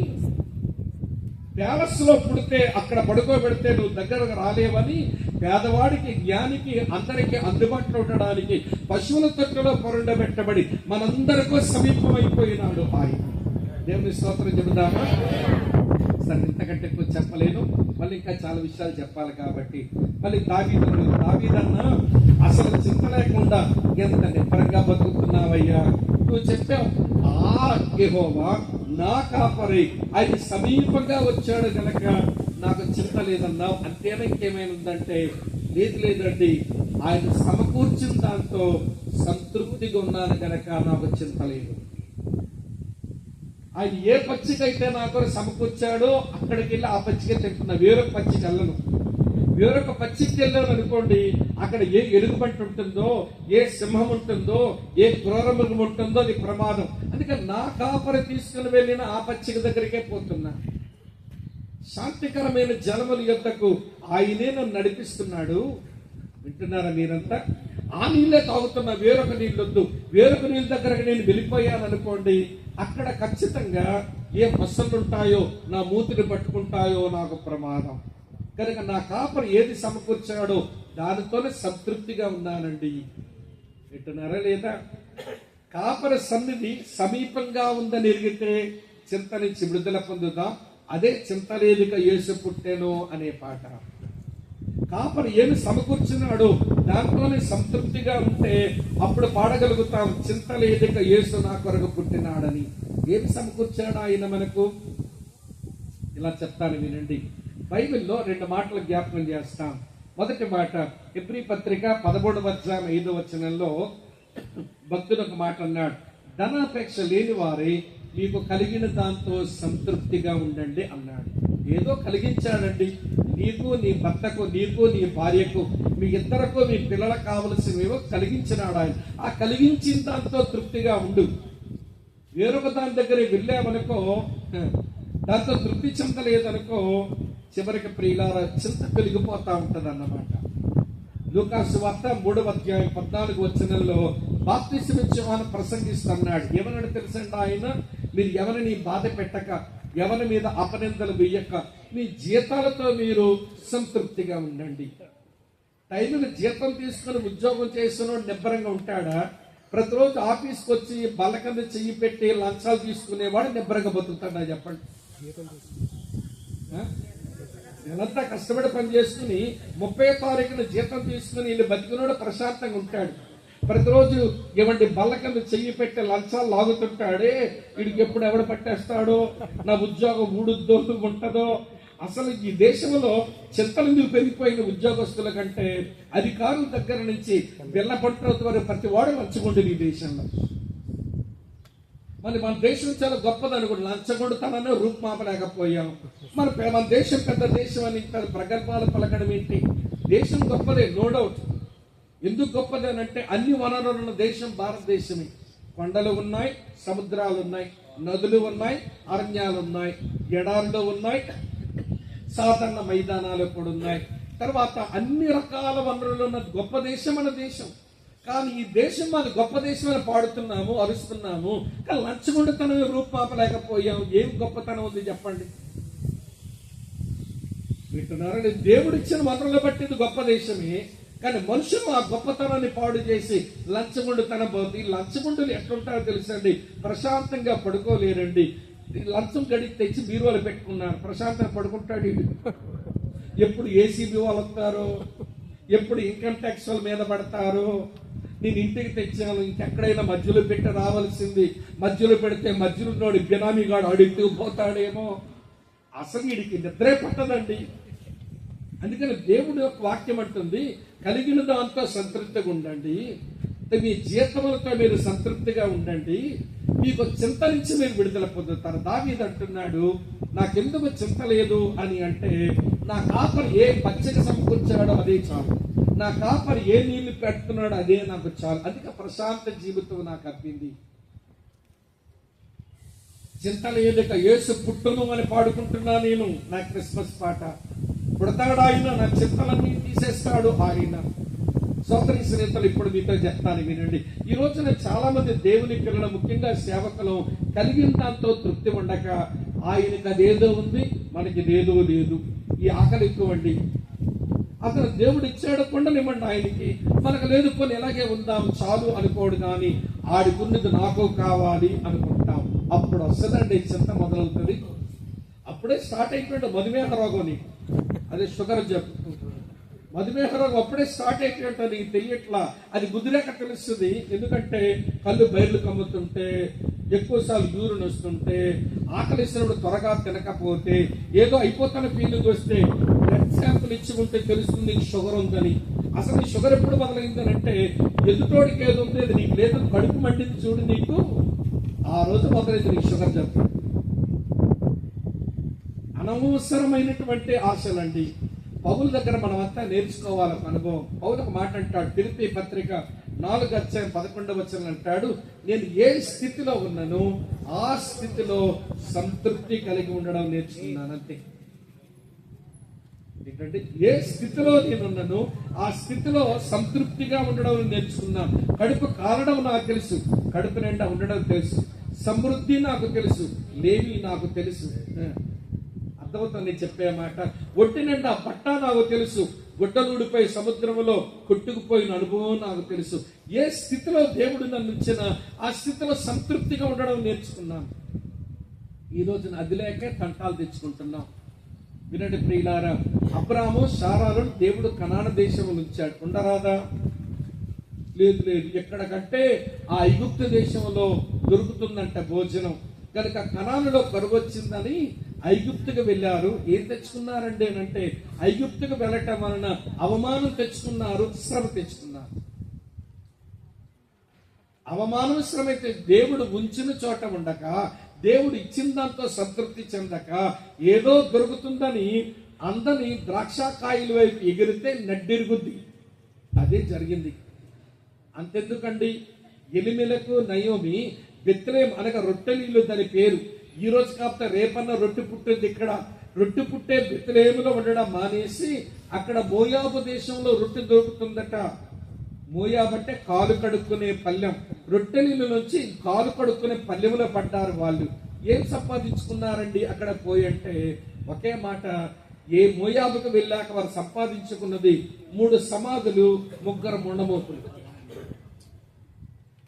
ప్యాలెస్ లో పుడితే అక్కడ పడుకోబెడితే నువ్వు దగ్గరకు రాలేవని, పేదవాడికి, జ్ఞానికి, అందరికీ అందుబాటులో ఉండడానికి పశువుల తొట్టులో పొరుండబెట్టబడి మనందరికీ సమీపమైపోయినాడు ఆయన. దేవుని స్తోత్రం చెబుదామా? సరే, ఇంతకంటే ఎక్కువ చెప్పలేను, మళ్ళీ ఇంకా చాలా విషయాలు చెప్పాలి కాబట్టి. మళ్ళీ దావీదన్న అసలు చింత లేకుండా ఎంత నిబ్బరంగా బతుకుతున్నావయ్యా. నువ్వు చెప్పావు, ఆ యెహోవా నా కాపరి, ఆయన సమీపంగా వచ్చాడు గనక నాకు చింత లేదన్నావు. అంతేనా? ఇంకేమైనా ఉందంటే లేదండి, ఆయన సమకూర్చిన దాంతో సంతృప్తిగా ఉన్నాను గనక నాకు చింత లేదు. ఆయన ఏ పచ్చికైతే నాకు సమకూర్చాడో అక్కడికి వెళ్ళి ఆ పచ్చిక తింటున్నా, వేరొక పచ్చికి వెళ్ళను. వేరొక పచ్చికి వెళ్ళాను అనుకోండి, అక్కడ ఏ ఎలుగుబంటి ఉంటుందో, ఏ సింహం ఉంటుందో, ఏ క్రూరమృగం ఉంటుందో అది ప్రమాదం. అందుకని నా కాపరి తీసుకుని వెళ్ళిన ఆ పచ్చిక దగ్గరికే పోతున్నా. శాంతికరమైన జలముల యొద్దకు ఆయనే నన్ను నడిపిస్తున్నాడు. వింటున్నారా మీరంతా? ఆ నీళ్ళే తాగుతున్నా, వేరొక నీళ్ళొద్దు. వేరొక నీళ్ళ దగ్గరకు నేను వెళ్ళిపోయాను అనుకోండి, అక్కడ ఖచ్చితంగా ఏ మసళ్ళు ఉంటాయో, నా మూతిని పట్టుకుంటాయో, నాకు ప్రమాదం. కనుక నా కాపరి ఏది సమకూర్చాడో దానితోనే సంతృప్తిగా ఉన్నానండి. వింటున్నారా లేదా? కాపరి సన్నిధి సమీపంగా ఉందని ఎరిగితే చింత నుంచి విడుదల పొందుదాం. అదే చింత లేదిక యేసు పుట్టెను అనే పాట. కాపరి ఏమి సమకూర్చున్నాడు దాంట్లోనే సంతృప్తిగా ఉంటే అప్పుడు పాడగలుగుతాం, చింత లేదిక యేసు నా కొరకు పుట్టినాడని. ఏమి సమకూర్చాడు ఆయన మనకు? ఇలా చెప్తాను వినండి. బైబిల్లో 2 మాటలు జ్ఞాపకం చేస్తాం. మొదటి మాట, హెబ్రీ పత్రిక 13:5 భక్తుడు ఒక మాట అన్నాడు, ధనాపేక్ష లేని వారే మీకు కలిగిన దాంతో సంతృప్తిగా ఉండండి అన్నాడు. ఏదో కలిగించాడండి, నీకు, నీ భర్తకు, నీకు, నీ భార్యకు, మీ ఇద్దరకు, మీ పిల్లలకు కావలసినవేవో కలిగించినాడు ఆయన. ఆ కలిగించిన దాంతో తృప్తిగా ఉండు. వేరొక దాని దగ్గర వెళ్ళామనుకో, దాంతో తృప్తి చెందలేదనుకో, చివరికి ప్రియులారా చింత పెరిగిపోతా ఉంటది అన్నమాట. లూకాసు వార్త 3:14 బాప్తిస్మం యోహాను ప్రసంగిస్తున్నాడు. ఎవరిని తెలుసండి ఆయన? మీరు ఎవరిని బాధ పెట్టక, ఎవరి మీద అపనిందలు వెయ్యక, మీ జీతాలతో మీరు సంతృప్తిగా ఉండండి. టైంలో జీతం తీసుకుని ఉద్యోగం చేస్తున్న నిబ్బరంగా ఉంటాడా? ప్రతిరోజు ఆఫీస్కి వచ్చి బల్ల కింద చెయ్యి పెట్టి లంచాలు తీసుకునేవాడు నిబ్బరంగా బతుకుతాడా చెప్పండి? నెలంతా కష్టపడి పని చేసుకుని 30వ తారీఖున జీతం తీసుకుని వీళ్ళు బతికినోడు ప్రశాంతంగా ఉంటాడు. ప్రతిరోజు ఇవ్వండి బల్ల కింద చెయ్యి పెట్టి లంచాలు లాగుతుంటాడే, వీడికి ఎప్పుడు ఎవడు పట్టేస్తాడో, నా ఉద్యోగం ఊడుద్దో ఉంటుందో. అసలు ఈ దేశంలో చింతలు పెరిగిపోయిన ఉద్యోగస్తుల కంటే అధికారుల దగ్గర నుంచి బిల్ల పట్టుల వరకు ప్రతి వాడు మంచుకుంటుంది ఈ దేశంలో. మరి మన దేశం చాలా గొప్పది అనుకోండి, లంచగొండుతనాన్ని రూపుమాపలేకపోయాం. మన దేశం పెద్ద దేశం అని ప్రగల్భాలు పలకడం ఏంటి? దేశం గొప్పదే, నో డౌట్. ఎందుకు గొప్పది అని అంటే అన్ని వనరులు ఉన్న దేశం భారతదేశమే. కొండలు ఉన్నాయి, సముద్రాలు ఉన్నాయి, నదులు ఉన్నాయి, అరణ్యాలు ఉన్నాయి, ఎడారులు ఉన్నాయి, సాధారణ మైదానాలు కూడా ఉన్నాయి. తర్వాత అన్ని రకాల వనరులు ఉన్న గొప్ప దేశం మన దేశం. కానీ ఈ దేశం మన గొప్ప దేశం అని పాడుతున్నాము, అరుస్తున్నాము, కానీ లంచగొండితనం రూపుమాపలేకపోయాం. ఏం గొప్పతనం ఉంది చెప్పండి? వింటున్నారని? దేవుడిచ్చిన వనరులు బట్టి ఇది గొప్ప దేశమే, కానీ మనుషులు ఆ గొప్పతనాన్ని పాడు చేసి లంచగొండితనం పోతుంది. ఈ లంచగొండులు ఎట్లుంటారో తెలుసండి, ప్రశాంతంగా పడుకోలేరండి. లంచం గడికి తెచ్చి బీరువాలు పెట్టుకున్నారు, ప్రశాంతంగా పడుకుంటాడు. ఎప్పుడు ఏసీబీ వాళ్ళు వస్తారో, ఎప్పుడు ఇన్కమ్ ట్యాక్స్ వాళ్ళ మీద పడతారో, నేను ఇంటికి తెచ్చాను, ఇంకెక్కడైనా మధ్యలో పెట్టి రావాల్సింది, మధ్యలో పెడితే మధ్యలో ఉన్నోడు బినామీగాడు అడుగుతూ పోతాడేమో. అసలు వీడికి నిద్రే పట్టదండి. అందుకని దేవుడి యొక్క వాక్యం అంటుంది, కలిగిన దాంతో సంతృప్తిగా ఉండండి, మీ జీతములతో మీరు సంతృప్తిగా ఉండండి, మీకు చింత నుంచి మీరు విడుదల పొందుతారు. దావీదు అంటున్నాడు, నాకెందుకు చింత లేదు అని అంటే, నా కాపరి ఏ పచ్చగా సమకూర్చాడో అదే చాలు, నా కాపరి ఏ నీళ్లు పెడుతున్నాడో అదే నాకు చాలు. అందుకే ప్రశాంత జీవితం నాకు అబ్బింది. చింత లేదుక యేసు పుట్టును అని పాడుకుంటున్నా నేను. నా క్రిస్మస్ పాట, పుడతాడు ఆయన, నా చింతలన్నీ తీసేస్తాడు ఆయన. సోదరి స్నేహితులు, ఇప్పుడు మీతో చెప్తాను వినండి. ఈ రోజున చాలా మంది దేవుని పిల్లలు, ముఖ్యంగా సేవకులు, కలిగిన దాంతో తృప్తి ఉండక ఆయనకి అదేదో ఉంది, మనకి ఇదేదో లేదు, ఈ ఆకలి ఎక్కువ అండి. అతను దేవుడు ఇచ్చాడు కొండనివ్వండి ఆయనకి, మనకు లేదు కొన్ని ఎలాగే ఉందాం చాలు అనుకోడు. కానీ ఆడికున్నది నాకు కావాలి అనుకుంటాం. అప్పుడు వస్తుందండి చింత మొదలవుతుంది. అప్పుడే స్టార్ట్ అయిపోయాడు మధుమేహ రోగం. అదే షుగర్ జబ్బు, మధుమేహ రోగం అప్పుడే స్టార్ట్ అయిపోయింటే నీకు తెలియట్లా. అది గుదిలేక తెలుస్తుంది. ఎందుకంటే కళ్ళు బయర్లు కమ్ముతుంటే, ఎక్కువసార్లు యూరిన్ వస్తుంటే, ఆకలిసినప్పుడు త్వరగా తినకపోతే, ఏదో అయిపోతున్న ఫీలింగ్ వస్తే బ్లడ్ శాంపుల్ ఇచ్చుకుంటే తెలుస్తుంది నీకు షుగర్ ఉందని. అసలు నీ షుగర్ ఎప్పుడు మొదలైందని అంటే, ఎదుటోడికి ఏదో ఉంది, అది నీకు లేదు, కడుపు మండింది చూడు నీకు, ఆ రోజు మొదలైంది నీకు షుగర్ జబ్బు. అనవసరమైనటువంటి ఆశలండి. పౌలు దగ్గర మనం అంతా నేర్చుకోవాలి అనుభవం. పౌలు ఒక మాట అంటాడు, ఫిలిప్పీ పత్రిక 4:11 అంటాడు, నేను ఏ స్థితిలో ఉన్నానో ఆ స్థితిలో సంతృప్తి కలిగి ఉండడం నేర్చుకున్నాను. అంతే. ఏంటంటే ఏ స్థితిలో నేనున్నానో ఆ స్థితిలో సంతృప్తిగా ఉండడం నేర్చుకున్నాను. కడుపు కారడం నాకు తెలుసు, కడుపు నిండా ఉండడం తెలుసు, సమృద్ధి నాకు తెలుసు, లేవి నాకు తెలుసు. అర్థమవుతుంది చెప్పే మాట. ఒట్టి నిండా పట్టా నాకు తెలుసు, గుడ్డలూడిపోయి సముద్రంలో కొట్టుకుపోయిన అనుభవం నాకు తెలుసు. ఏ స్థితిలో దేవుడు నన్ను ఇచ్చిన ఆ స్థితిలో సంతృప్తిగా ఉండడం నేర్చుకున్నాను. ఈ రోజున అది లేకే తంటాలు తెచ్చుకుంటున్నాం. వినండి ప్రియులారా, అబ్రాము శారాలను దేవుడు కనాన దేశంలో ఉంచాడు. ఉండరాదా? లేదు లేదు. ఎక్కడికంటే ఆ ఐగుప్తు దేశంలో దొరుకుతుందంట భోజనం. కనుక కనానులో కరువు వచ్చిందని ఐగుప్తుకు వెళ్ళారు. ఏం తెచ్చుకున్నారండి అని అంటే, ఐగుప్తుకు వెళ్ళటం వలన అవమానం తెచ్చుకున్నారు, శ్రమ తెచ్చుకున్నారు. అవమానం శ్రమ అయితే దేవుడు ఉంచిన చోట ఉండక, దేవుడు ఇచ్చిన దాంతో సంతృప్తి చెందక, ఏదో దొరుకుతుందని అందని ద్రాక్షకాయల వైపు ఎగిరితే నడ్డిరుగుద్ది. అదే జరిగింది. అంతెందుకండి, ఎలిమెలకు నయోమి బెత్లెహేము అనగా రొట్టెలీలు దాని పేరు. ఈ రోజు కాకపోతే రేపన్న రొట్టె పుట్టింది. ఇక్కడ రొట్టె పుట్టే బెత్లెహేములో ఉండడం మానేసి అక్కడ మోయాబు దేశంలో రొట్టె దొరుకుతుందట. మోయాబు అంటే కాలు కడుక్కునే పల్లెం. రొట్టెలీల నుంచి కాలు కడుక్కునే పల్లెంలో పడ్డారు వాళ్ళు. ఏం సంపాదించుకున్నారండి అక్కడ పోయి అంటే? ఒకే మాట, ఏ మోయాబుకు వెళ్ళాక వారు సంపాదించుకున్నది 3 సమాధులు, 3 మొండమోపులు.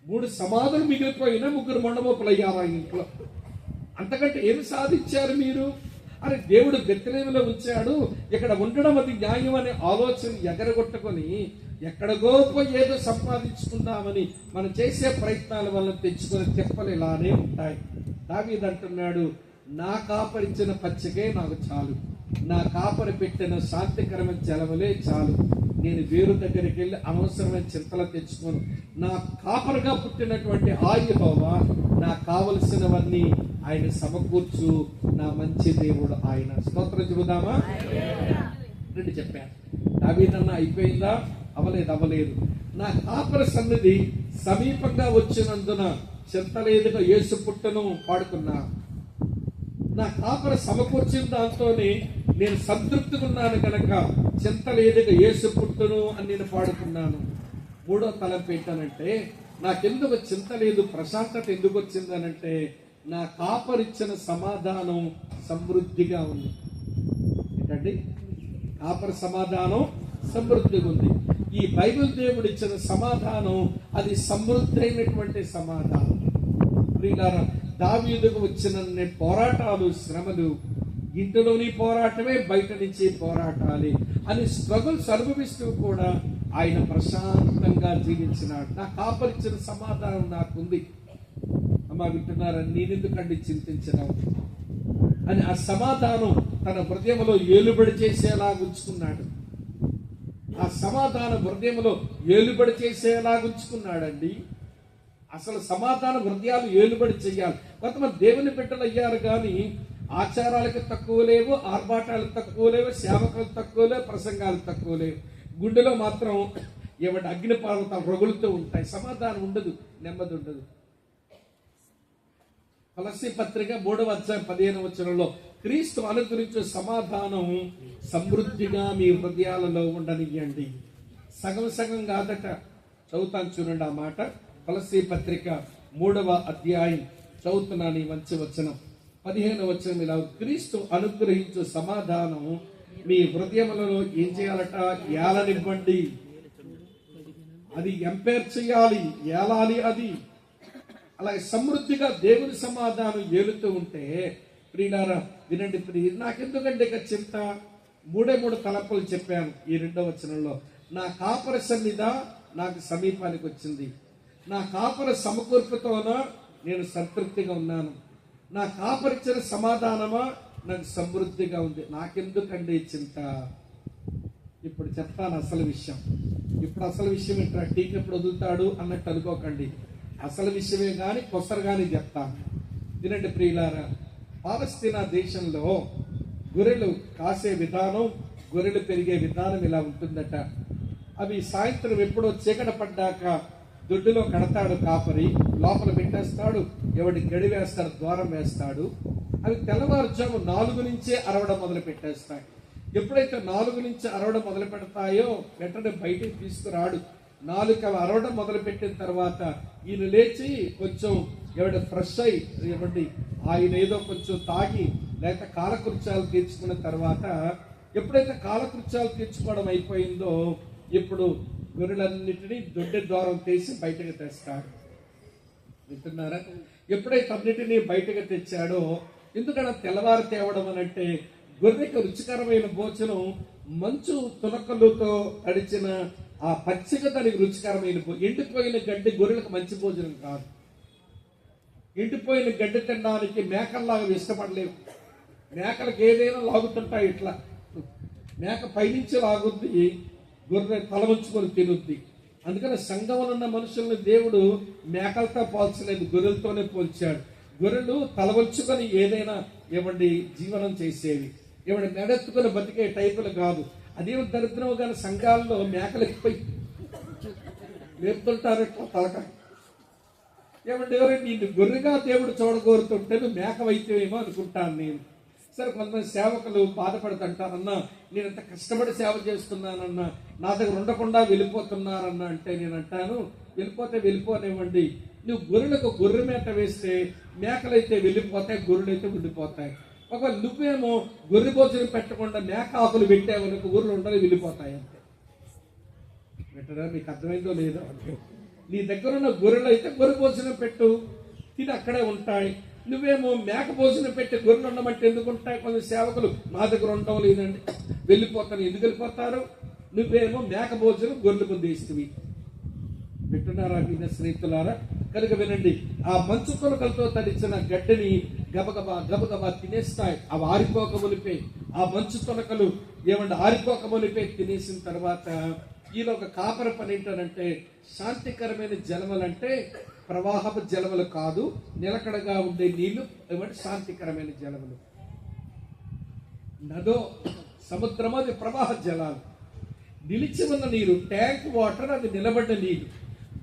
3 సమాధులు మిగిలిపోయినా 3 మొండమోపులు అయ్యారు ఇంట్లో. అంతకంటే ఏమి సాధించారు మీరు? అరే దేవుడు బెత్లెహేములో ఉంచాడు, ఇక్కడ ఉండడం అది న్యాయం అనే ఆలోచన ఎగరగొట్టుకొని ఎక్కడికో పోయి ఏదో సంపాదించుకుందామని మనం చేసే ప్రయత్నాల వల్ల తెచ్చుకునే తెప్పలు ఇలానే ఉంటాయి. దావీదు అంటున్నాడు, నా కాపరిచ్చిన పచ్చికే నాకు చాలు, నా కాపరి పెట్టిన శాంతికరమైన జలములే చాలు, నేను వేరు దగ్గరికి వెళ్ళి అనవసరమైన చింతలు తెచ్చుకోను. నా కాపరిగా పుట్టినటువంటి ఆ యెహోవా నాకు కావలసినవన్నీ ఆయన సమకూర్చు, నా మంచి దేవుడు ఆయన. స్తోత్రం చెబుదామా? రెండు చెప్పాను. దావీదన్నా అయిపోయిందా? అవ్వలేదు. నా కాపరి సన్నిధి సమీపంగా వచ్చినందున చింతలేదుగా యేసు పుట్టను పాడుకున్నా. నా కాపరి సమకూర్చిన దాంతోనే నేను సంతృప్తిగా ఉన్నాను కనుక చింతలేదుగా యేసు పుట్టును అని నేను పాడుకున్నాను. మూడో తలంపు ఏంటనంటే, నాకెందుకు చింత లేదు, ప్రశాంతత ఎందుకు వచ్చిందనంటే, నా కాపరిచ్చిన సమాధానం సమృద్ధిగా ఉంది. ఏంటండి? కాపరి సమాధానం సమృద్ధిగా ఉంది. ఈ బైబిల్ దేవుడు ఇచ్చిన సమాధానం అది సమృద్ధి అయినటువంటి సమాధానం. ప్రియులారా, దావీదుకు వచ్చిన పోరాటాలు, శ్రమలు, ఇంటిలోని పోరాటమే, బయట నుంచి పోరాటాలి అని స్ట్రగుల్స్ అనుభవిస్తూ కూడా ఆయన ప్రశాంతంగా జీవించినాడు. నా కాపరిచ్చిన సమాధానం నాకుంది. అమ్మా వింటున్నారని నేనెందుకండి చింతించడం అని ఆ సమాధానం తన హృదయంలో ఏలుబడి చేసేలా ఉంచుకున్నాడు. ఆ సమాధానం హృదయంలో ఏలుబడి చేసేలా ఉంచుకున్నాడండి. అసలు సమాధాన హృదయాలు ఏలుబడి చెయ్యాలి. కొంతమంది దేవుని బిడ్డలు అయ్యారు కానీ ఆచారాలకు తక్కువ లేవు, ఆర్భాటాలు తక్కువ లేవు, సేవకులు తక్కువ లేవు, ప్రసంగాలు తక్కువ లేవు. గుండెలో మాత్రం ఏమంటే అగ్ని పర్వతాలు రగులుతూ ఉంటాయి. సమాధానం ఉండదు, నెమ్మది ఉండదు. కొలస్సీ పత్రిక 3వ అధ్యాయం 15వ వచనంలో క్రీస్తు అనుగ్రహించే సమాధానం సమృద్ధిగా మీ హృదయాలలో ఉండనియండి. సగం సగం కాదట. చదువుతాను చూడండి ఆ మాట. కొలస్సీ పత్రిక 3వ అధ్యాయం చదువుతున్నాను ఈ మంచి వచనం. 15వ వచనం ఇలా, క్రీస్తు అనుగ్రహించు సమాధానం మీ హృదయములలో ఏం చేయాలట? ఏలనివ్వండి. అది ఎంపైర్ చేయాలి, ఏలాలి. అది అలాగే సమృద్ధిగా దేవుని సమాధానం ఏలుతూ ఉంటే, ప్రియులారా వినండి ప్రియులు, నాకెందుకంటే ఇక చింత? 3 తలంపులు చెప్పాను ఈ 2వ వచనంలో. నా కాపరి సన్నిధి నాకు సమీపానికి వచ్చింది. నా కాపరి సమకూర్పుతోన నేను సంతృప్తిగా ఉన్నాను. నా కాపరిచ్చిన సమాధానమా నాకు సమృద్ధిగా ఉంది. నాకెందుకండి చింత? ఇప్పుడు చెప్తాను అసలు విషయం. ఇప్పుడు అసలు విషయం ఏంటంటే, టీకి ఎప్పుడు వదులుతాడు అన్నట్టు అనుకోకండి. అసలు విషయమే కానీ కొసరు కానీ చెప్తాను. వినండి ప్రియులారా, పాలస్తీనా దేశంలో గొర్రెలు కాసే విధానం, గొర్రెలు పెరిగే విధానం ఇలా ఉంటుందట. అవి సాయంత్రం ఎప్పుడో చీకట పడ్డాక దొడ్డులో కడతాడు కాపరి, లోపల పెట్టేస్తాడు, ఎవడి గడి వేస్తాడు, ద్వారం వేస్తాడు. అవి తెల్లవారుజాము 4 నుంచే అరవడం మొదలు పెట్టేస్తాయి. ఎప్పుడైతే 4 నుంచి అరవడం మొదలు పెడతాయో వెంటనే బయటికి తీసుకురాడు. 4 అరవడం మొదలు పెట్టిన తర్వాత ఈయన లేచి కొంచెం ఎవడ ఫ్రెష్ అయ్యి ఇవ్వండి, ఆయన ఏదో కొంచెం తాగి లేక కాలకృత్యాలు తీర్చుకున్న తర్వాత, ఎప్పుడైతే కాలకృత్యాలు తీర్చుకోవడం అయిపోయిందో ఇప్పుడు గొర్రెలన్నిటినీ దొడ్డి ద్వారం తీసి బయటకు తెస్తాడు. వింటున్నారా? ఎప్పుడైతే అన్నిటినీ బయటకు తెచ్చాడో, ఎందుకంటే తెల్లవారు తేవడం అని అంటే, గొర్రెకి రుచికరమైన భోజనం మంచు తునకలతో తడిచిన ఆ పచ్చిక దానికి రుచికరమైన ఎండిపోయిన గడ్డి గొర్రెలకు మంచి భోజనం కాదు. ఎండిపోయిన గడ్డి తినడానికి మేకల్లాగా ఇష్టపడలేవు. మేకలకు ఏదైనా లాగుతుంటాయి. ఇట్లా మేక పైనుంచి లాగుద్ది, గొర్రె తల ఉంచుకొని తినుద్ది. అందుకని సంఘంలో ఉన్న మనుషుల్ని దేవుడు మేకలతో పోల్చలేదు, గొర్రెలతోనే పోల్చాడు. గొర్రెలు తలవంచుకొని ఏదైనా ఏమండి జీవనం చేసేవి, ఏమండి మెడెత్తుకొని బతికే టైపులు కాదు. అదే దరిద్రం కానీ సంఘాల్లో మేకలకి పోయి లేపుతుంటారు ఇట్లా తలకాయ. ఏమంటే ఎవరైనా నిన్ను గొర్రెగా దేవుడు చూడగోరుతుంటే నువ్వు మేకవైతేమో అనుకుంటాను నేను. సరే, కొంతమంది సేవకులు బాధపడుతుంటారన్నా, నేను ఎంత కష్టపడి సేవ చేస్తున్నానన్నా, నా దగ్గర ఉండకుండా వెళ్ళిపోతున్నారన్నా అంటే నేను అంటాను, వెళ్ళిపోతే వెళ్ళిపోనివ్వండి. నువ్వు గొర్రెలకు గొర్రె మేత వేస్తే మేకలైతే వెళ్ళిపోతాయి, గొర్రెలైతే ఉండిపోతాయి. ఒకవేళ నువ్వేమో గొర్రె భోజనం పెట్టకుండా మేక ఆకులు పెట్టావనుకో, గొర్రెలు ఉండలు వెళ్ళిపోతాయి అంతే. పెట్టరా? మీకు అర్థమైందో లేదో? నీ దగ్గర ఉన్న గొర్రెలు అయితే గొర్రె భోజనం పెట్టు, తిని అక్కడే ఉంటాయి. నువ్వేమో మేక భోజనం పెట్టి గొర్రెలు ఉండమంటే ఎందుకు ఉంటాయి? కొంత సేవకులు నా దగ్గర ఉండడం లేదండి, వెళ్ళిపోతాను. ఎందుకు వెళ్ళిపోతారు? నువ్వేమో మేక భోజనం గొర్రెలు పొందేస్తువి. వింటున్నారా విన్న స్నేహితులారా? కనుక వినండి, ఆ మంచు కొనకలతో తడిచిన గడ్డిని గబగబా తినేస్తాయి. అవి ఆరిపోక మునిపే, ఆ మంచు తొనకలు ఏమంటే ఆరిపోక మునిపే తినేసిన తర్వాత ఈలో ఒక కాపర పని ఏంటంటే శాంతికరమైన జలములంటే ప్రవాహపు జలములు కాదు, నిలకడగా ఉండే నీళ్లు ఏమంటే శాంతికరమైన జలములు. నదో సముద్రం అది ప్రవాహ జలాలు, నిలిచి ఉన్న నీరు ట్యాంక్ వాటర్, అది నిలబడ్డ నీరు.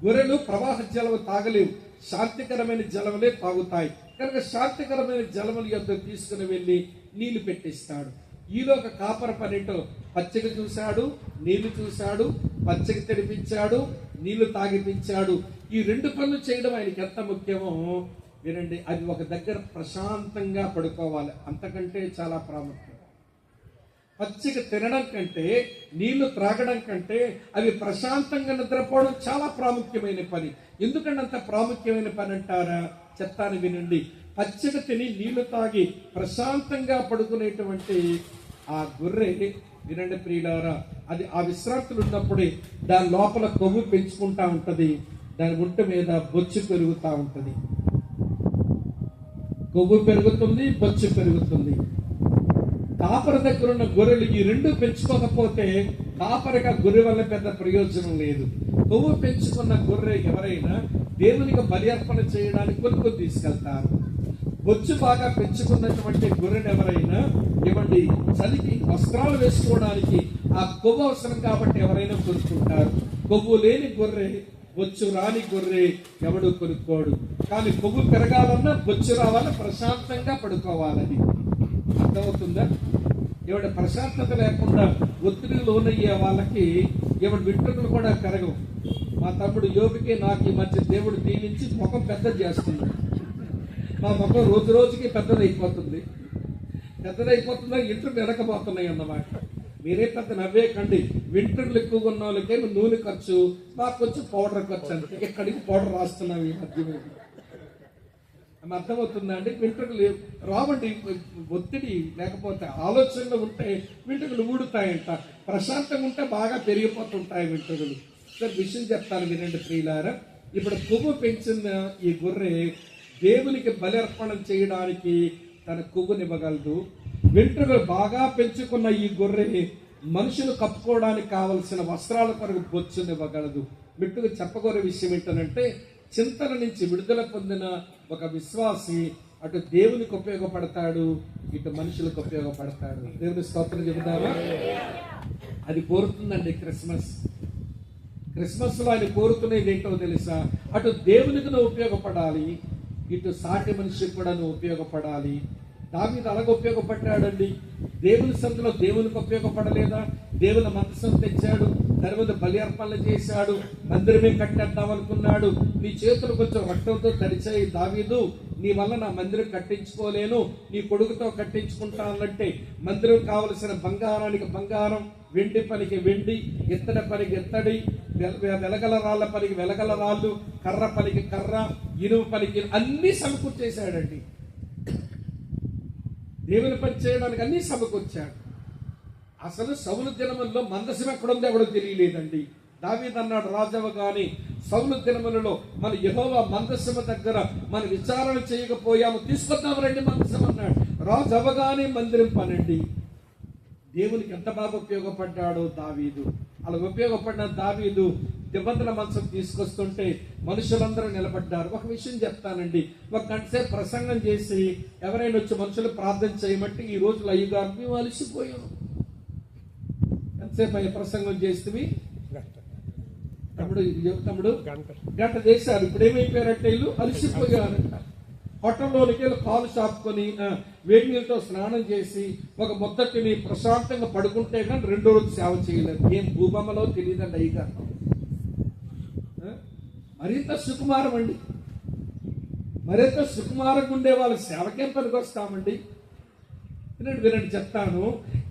గొర్రెలు ప్రవాహ జలము తాగలేవు, శాంతికరమైన జలములే తాగుతాయి. కనుక శాంతికరమైన జలముల యొద్ద తీసుకుని వెళ్ళి నీళ్లు పెట్టిస్తాడు. ఈలో ఒక కాపర పనిటో పచ్చక చూశాడు, నీళ్లు చూశాడు, పచ్చక తెడిపించాడు, నీళ్లు తాగిపించాడు. ఈ 2 పనులు చేయడం ఆయనకి ఎంత ముఖ్యమో వినండి. అది ఒక దగ్గర ప్రశాంతంగా పడుకోవాలి, అంతకంటే చాలా ప్రాముఖ్యం. పచ్చిక తినడం కంటే, నీళ్లు త్రాగడం కంటే అవి ప్రశాంతంగా నిద్రపోవడం చాలా ప్రాముఖ్యమైన పని. ఎందుకంటే అంత ప్రాముఖ్యమైన పని అంటారా? చెప్తాను వినండి. పచ్చిక తిని నీళ్లు తాగి ప్రశాంతంగా పడుకునేటువంటి ఆ గొర్రె, వినండి ప్రియులారా, అది ఆ విశ్రాంతులు ఉన్నప్పుడే దాని లోపల కొవ్వు పెంచుకుంటా ఉంటది, దాని ఒంటి మీద బొచ్చు పెరుగుతూ ఉంటది. కొవ్వు పెరుగుతుంది, బొచ్చు పెరుగుతుంది. కాపర దగ్గర ఉన్న గొర్రెలు ఈ 2 పెంచుకోకపోతే కాపరిగా గొర్రె వల్ల పెద్ద ప్రయోజనం లేదు. కొవ్వు పెంచుకున్న గొర్రె ఎవరైనా దేవునికి బలి అర్పణ చేయడానికి కొనుక్కొని తీసుకెళ్తారు. బొచ్చు బాగా పెంచుకున్నటువంటి గొర్రెను ఎవరైనా ఇవ్వండి, చలికి వస్త్రాలు వేసుకోవడానికి ఆ కొవ్వు అవసరం కాబట్టి ఎవరైనా కొనుక్కుంటారు. కొవ్వు లేని గొర్రె, బొచ్చు రాని గొర్రె ఎవడు కొనుక్కోడు. కానీ కొవ్వు పెరగాలన్నా, బొచ్చు రావాలన్నా ప్రశాంతంగా పడుకోవాలని. అర్థమవుతుందా? ఎవడ ప్రశాంతత లేకుండా ఒత్తిడి లోనయ్యే వాళ్ళకి ఎవడి వెంట్రుకలు కూడా పెరగవు. మా తమ్ముడు యోగికి నాకు ఈ మధ్య దేవుడు దీవించి ముఖం పెద్ద చేస్తున్నాడు. మా ముఖం రోజు రోజుకి పెద్దదైపోతుంది. ఇంటర్ వెనకపోతున్నాయి అన్నమాట. మీరే పెద్ద నవ్వే కండి. వెంట్రుకలు ఎక్కువగా ఉన్న వాళ్ళకేమో నూనె ఖర్చు, మాకు కొంచెం పౌడర్ ఖర్చు అంటే ఎక్కడికి పౌడర్ రాస్తున్నాం ఈ మధ్య. అర్థమవుతుందా అండి? వెంట్రుకలు రావండి, ఒత్తిడి లేకపోతే ఆలోచనలు ఉంటే వెంట్రుకలు ఊడుతాయంట. ప్రశాంతంగా ఉంటే బాగా పెరిగిపోతుంటాయి వెంట్రుకలు. సార్ విషయం చెప్తాను వినండి ప్రియులారా. ఇప్పుడు కొవ్వు పెంచిన ఈ గొర్రె దేవునికి బలి అర్పణ చేయడానికి తన కొవ్వునివ్వగలదు. వెంట్రుకలు బాగా పెంచుకున్న ఈ గొర్రె మనుషులు కప్పుకోవడానికి కావలసిన వస్త్రాల కొరకు బొచ్చునివ్వగలదు. మిట్టుకు చెప్పగోరే విషయం ఏంటంటే, చింతన నుంచి విడుదల పొందిన ఒక విశ్వాసి అటు దేవునికి ఉపయోగపడతాడు, ఇటు మనుషులకు ఉపయోగపడతాడు. దేవుని స్తోత్రం చెబుతారా? అది కోరుతుందండి క్రిస్మస్ లో ఆయన కోరుతున్నది ఏంటో తెలుసా? అటు దేవునికి నువ్వు ఉపయోగపడాలి, ఇటు సాటి మనిషికి కూడా నువ్వు ఉపయోగపడాలి. దావీదు అలాగ ఉపయోగపడ్డాడండి. దేవుని సందులో దేవునికి ఉపయోగపడలేదా? దేవుని మందసం తెచ్చాడు, దాని మీద బలి అర్పణలు చేశాడు, మందిరమే కట్టేద్దాం అనుకున్నాడు. నీ చేతులు కొంచెం రక్తంతో తడిచాయి దావీదు, నీ వల్ల నా మందిరం కట్టించుకోలేను, నీ కొడుకుతో కట్టించుకుంటానంటే మందిరం కావలసిన బంగారానికి బంగారం, వెండి పనికి వెండి, ఎత్తడి పనికి ఎత్తడి, వెలగల రాళ్ల పనికి వెలగల రాళ్ళు, కర్ర పనికి కర్ర, ఇనుము పనికి అన్ని సమకూర్చేశాడండి. దేవుని పని చేయడానికి అన్ని సమకూర్చాడు. అసలు సౌలు దినములలో మందసం ఎక్కడుందో ఎవడో తెలియలేదండి. దావీదు అన్నాడు, రాజవగాని సౌలు దినములలో మన యెహోవా మందసము దగ్గర మన విచారణ చేయకపోయాము, తీసుకొద్దాం రండి మందసం అన్నాడు. రాజు అవగానే మందిరం పనండి. దేవునికి ఎంత బాగా ఉపయోగపడ్డాడో దావీదు. అలా ఉపయోగపడిన దావీదు నిబంధన మంచం తీసుకొస్తుంటే మనుషులందరూ నిలబడ్డారు. ఒక విషయం చెప్తానండి, ఒక గంట సేపు ప్రసంగం చేసి ఎవరైనా వచ్చి మనుషులు ప్రార్థన చేయమంటే ఈ రోజులు అయ్యగారు మేము అలసిపోయాం. ఎంతసేపు అయ్యే ప్రసంగం చేస్తే తమ్ముడు గంట చేశారు. ఇప్పుడు ఏమైపోయారంటే వీళ్ళు అలసిపోయారంట. హోటల్లోనికి వెళ్ళి కాలు చాపుకొని వేడి నీళ్ళతో స్నానం చేసి ఒక ముద్దటిని ప్రశాంతంగా పడుకుంటే కానీ 2 రోజు సేవ చేయలేదు. ఏం భూబమ్మలో తెలియదండి అయ్యగారు. మరింత సుకుమారం అండి, మరింత సుకుమారంగా ఉండే వాళ్ళ సేవకేం పనికి వస్తామండి. వినండి చెప్తాను.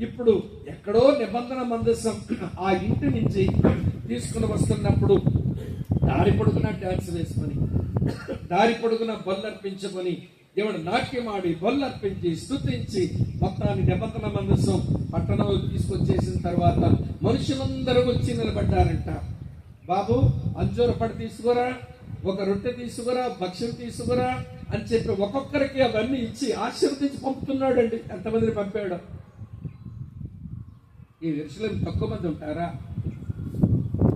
ఇప్పుడు ఎక్కడో నిబంధన మందసం ఆ ఇంటి నుంచి తీసుకుని వస్తున్నప్పుడు దారి పొడుగున డ్యాన్స్ వేసుకొని, దారి పొడుగున బొల్లర్పించుకొని, దేవుడు నాట్యమాడి బొల్లర్పించి స్తుతించి మొత్తాన్ని నిబంధన మందసం పట్టణం తీసుకొచ్చేసిన తర్వాత మనుషులందరూ వచ్చి నిలబడ్డారంట. బాబు అంజూర పడి తీసుకురా, ఒక రొట్టె తీసుకురా, భక్ష్యం తీసుకురా అని చెప్పి ఒక్కొక్కరికి అవన్నీ ఇచ్చి ఆశీర్వదించి పంపుతున్నాడు అండి. ఎంతమందిని పంపాడు? ఈ విషయంలో తక్కువ మంది ఉంటారా?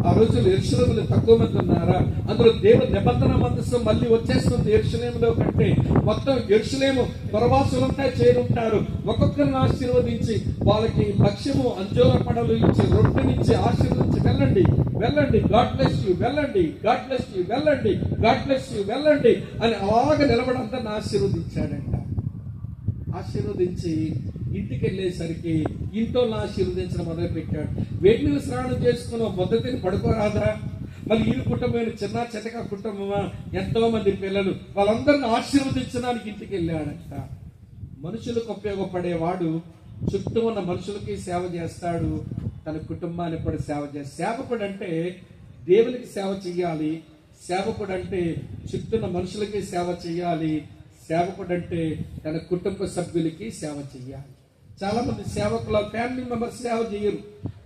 ఆ రోజులు యెరూషలేములో తక్కువ మంది ఉన్నారా? అందులో దేవుని నిబంధన మందస్సు మళ్ళీ వచ్చేస్తుంది యెరూషలేములో కంటే. మొత్తం యెరూషలేము పురవాసులంతా చేరుంటారు. ఒక్కొక్కరిని ఆశీర్వదించి వాళ్ళకి లక్ష్యము అంజూర పడలు ఇచ్చి రొట్టెనిచ్చి ఆశీర్వదించి వెళ్ళండి వెళ్ళండి, గాడ్ బ్లెస్ యూ, వెళ్ళండి, గాడ్ బ్లెస్ యూ, వెళ్ళండి, గాడ్ బ్లెస్ యూ, వెళ్ళండి అని అలాగా నిలబడంతా ఆశీర్వదించాడంట. ఆశీర్వదించి ఇంటికి వెళ్ళేసరికి ఇంట్లో ఆశీర్వదించడం మొదలు పెట్టాడు. వేడి నీళ్ళు స్నానం చేసుకుని మొదటిని పడుకోరాదా? మళ్ళీ ఈ కుటుంబమైన చిన్న చితక కుటుంబమా, ఎంతో మంది పిల్లలు, వాళ్ళందరిని ఆశీర్వదించడానికి ఇంటికి వెళ్ళాడంట. మనుషులకు ఉపయోగపడేవాడు చుట్టూ ఉన్న మనుషులకి సేవ చేస్తాడు, తన కుటుంబానికి కూడా సేవ చేస్తాడు. సేవకుడు అంటే దేవునికి సేవ చెయ్యాలి, సేవకుడు అంటే చుట్టూన్న మనుషులకి సేవ చెయ్యాలి, సేవకుడు అంటే తన కుటుంబ సభ్యులకి సేవ చెయ్యాలి. చాలా మంది సేవకుల ఫ్యామిలీ మెంబర్స్ సేవ చేయరు.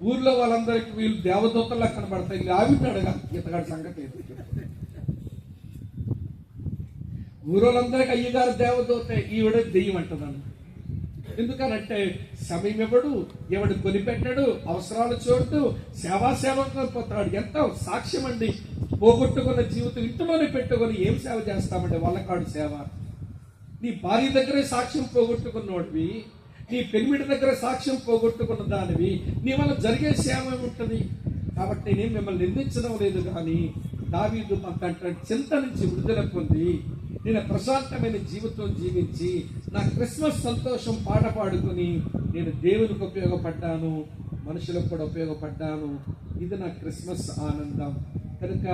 ఊర్లో వాళ్ళందరికీ వీళ్ళు దేవదూతల్లా కనబడతాయి. ఆవిడగా ఇతగాడి సంగతి ఊరోళ్ళందరికీ అయ్యగారు దేవదూత, ఈవిడ దెయ్యం అంటున్నాను. ఎందుకనంటే సమయం ఎవడు కొనిపెట్టాడు, అవసరాలు చూడు, సేవకు పోతాడు. ఎంత సాక్ష్యం అండి! పోగొట్టుకున్న జీవితం ఇంట్లోనే పెట్టుకొని ఏం సేవ చేస్తామంటే వాళ్ళకాడు సేవ. నీ భార్య దగ్గరే సాక్ష్యం పోగొట్టుకున్నోడివి, నీ పెనిమిడి దగ్గర సాక్ష్యం పోగొట్టుకున్న దానివి, నీ వల్ల జరిగే సేవ ఏముంటుంది? కాబట్టి నేను మిమ్మల్ని నిందించడం లేదు, కానీ దావీదు అంత చింత నుంచి విడుదల పొంది నేను ప్రశాంతమైన జీవితం జీవించి నా క్రిస్మస్ సంతోషం పాట పాడుకుని నేను దేవునికి ఉపయోగపడ్డాను, మనుషులకు కూడా ఉపయోగపడ్డాను. ఇది నా క్రిస్మస్ ఆనందం. కనుక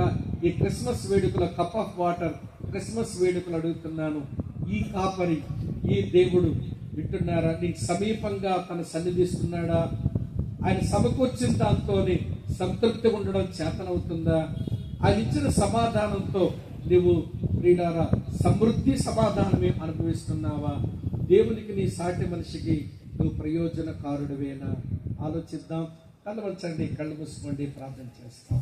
ఈ క్రిస్మస్ వేడుకల కప్ ఆఫ్ వాటర్, క్రిస్మస్ వేడుకలు అడుగుతున్నాను. ఈ కాపరి, ఈ దేవుడు వింటున్నారా? నీకు సమీపంగా తన సన్నిధిస్తున్నాడా? ఆయన సమకూర్చిన దాంతోనే సంతృప్తి ఉండడం చేతనవుతుందా? ఆయన ఇచ్చిన సమాధానంతో నువ్వు ప్రియులారా సమృద్ధి సమాధానమే అనుభవిస్తున్నావా? దేవునికి నీ సాటి మనిషికి నువ్వు ప్రయోజనకారుడివేనా? ఆలోచిద్దాం. కళ్ళు వంచండి, కళ్ళు మూసుకోండి, ప్రార్థన చేస్తాం.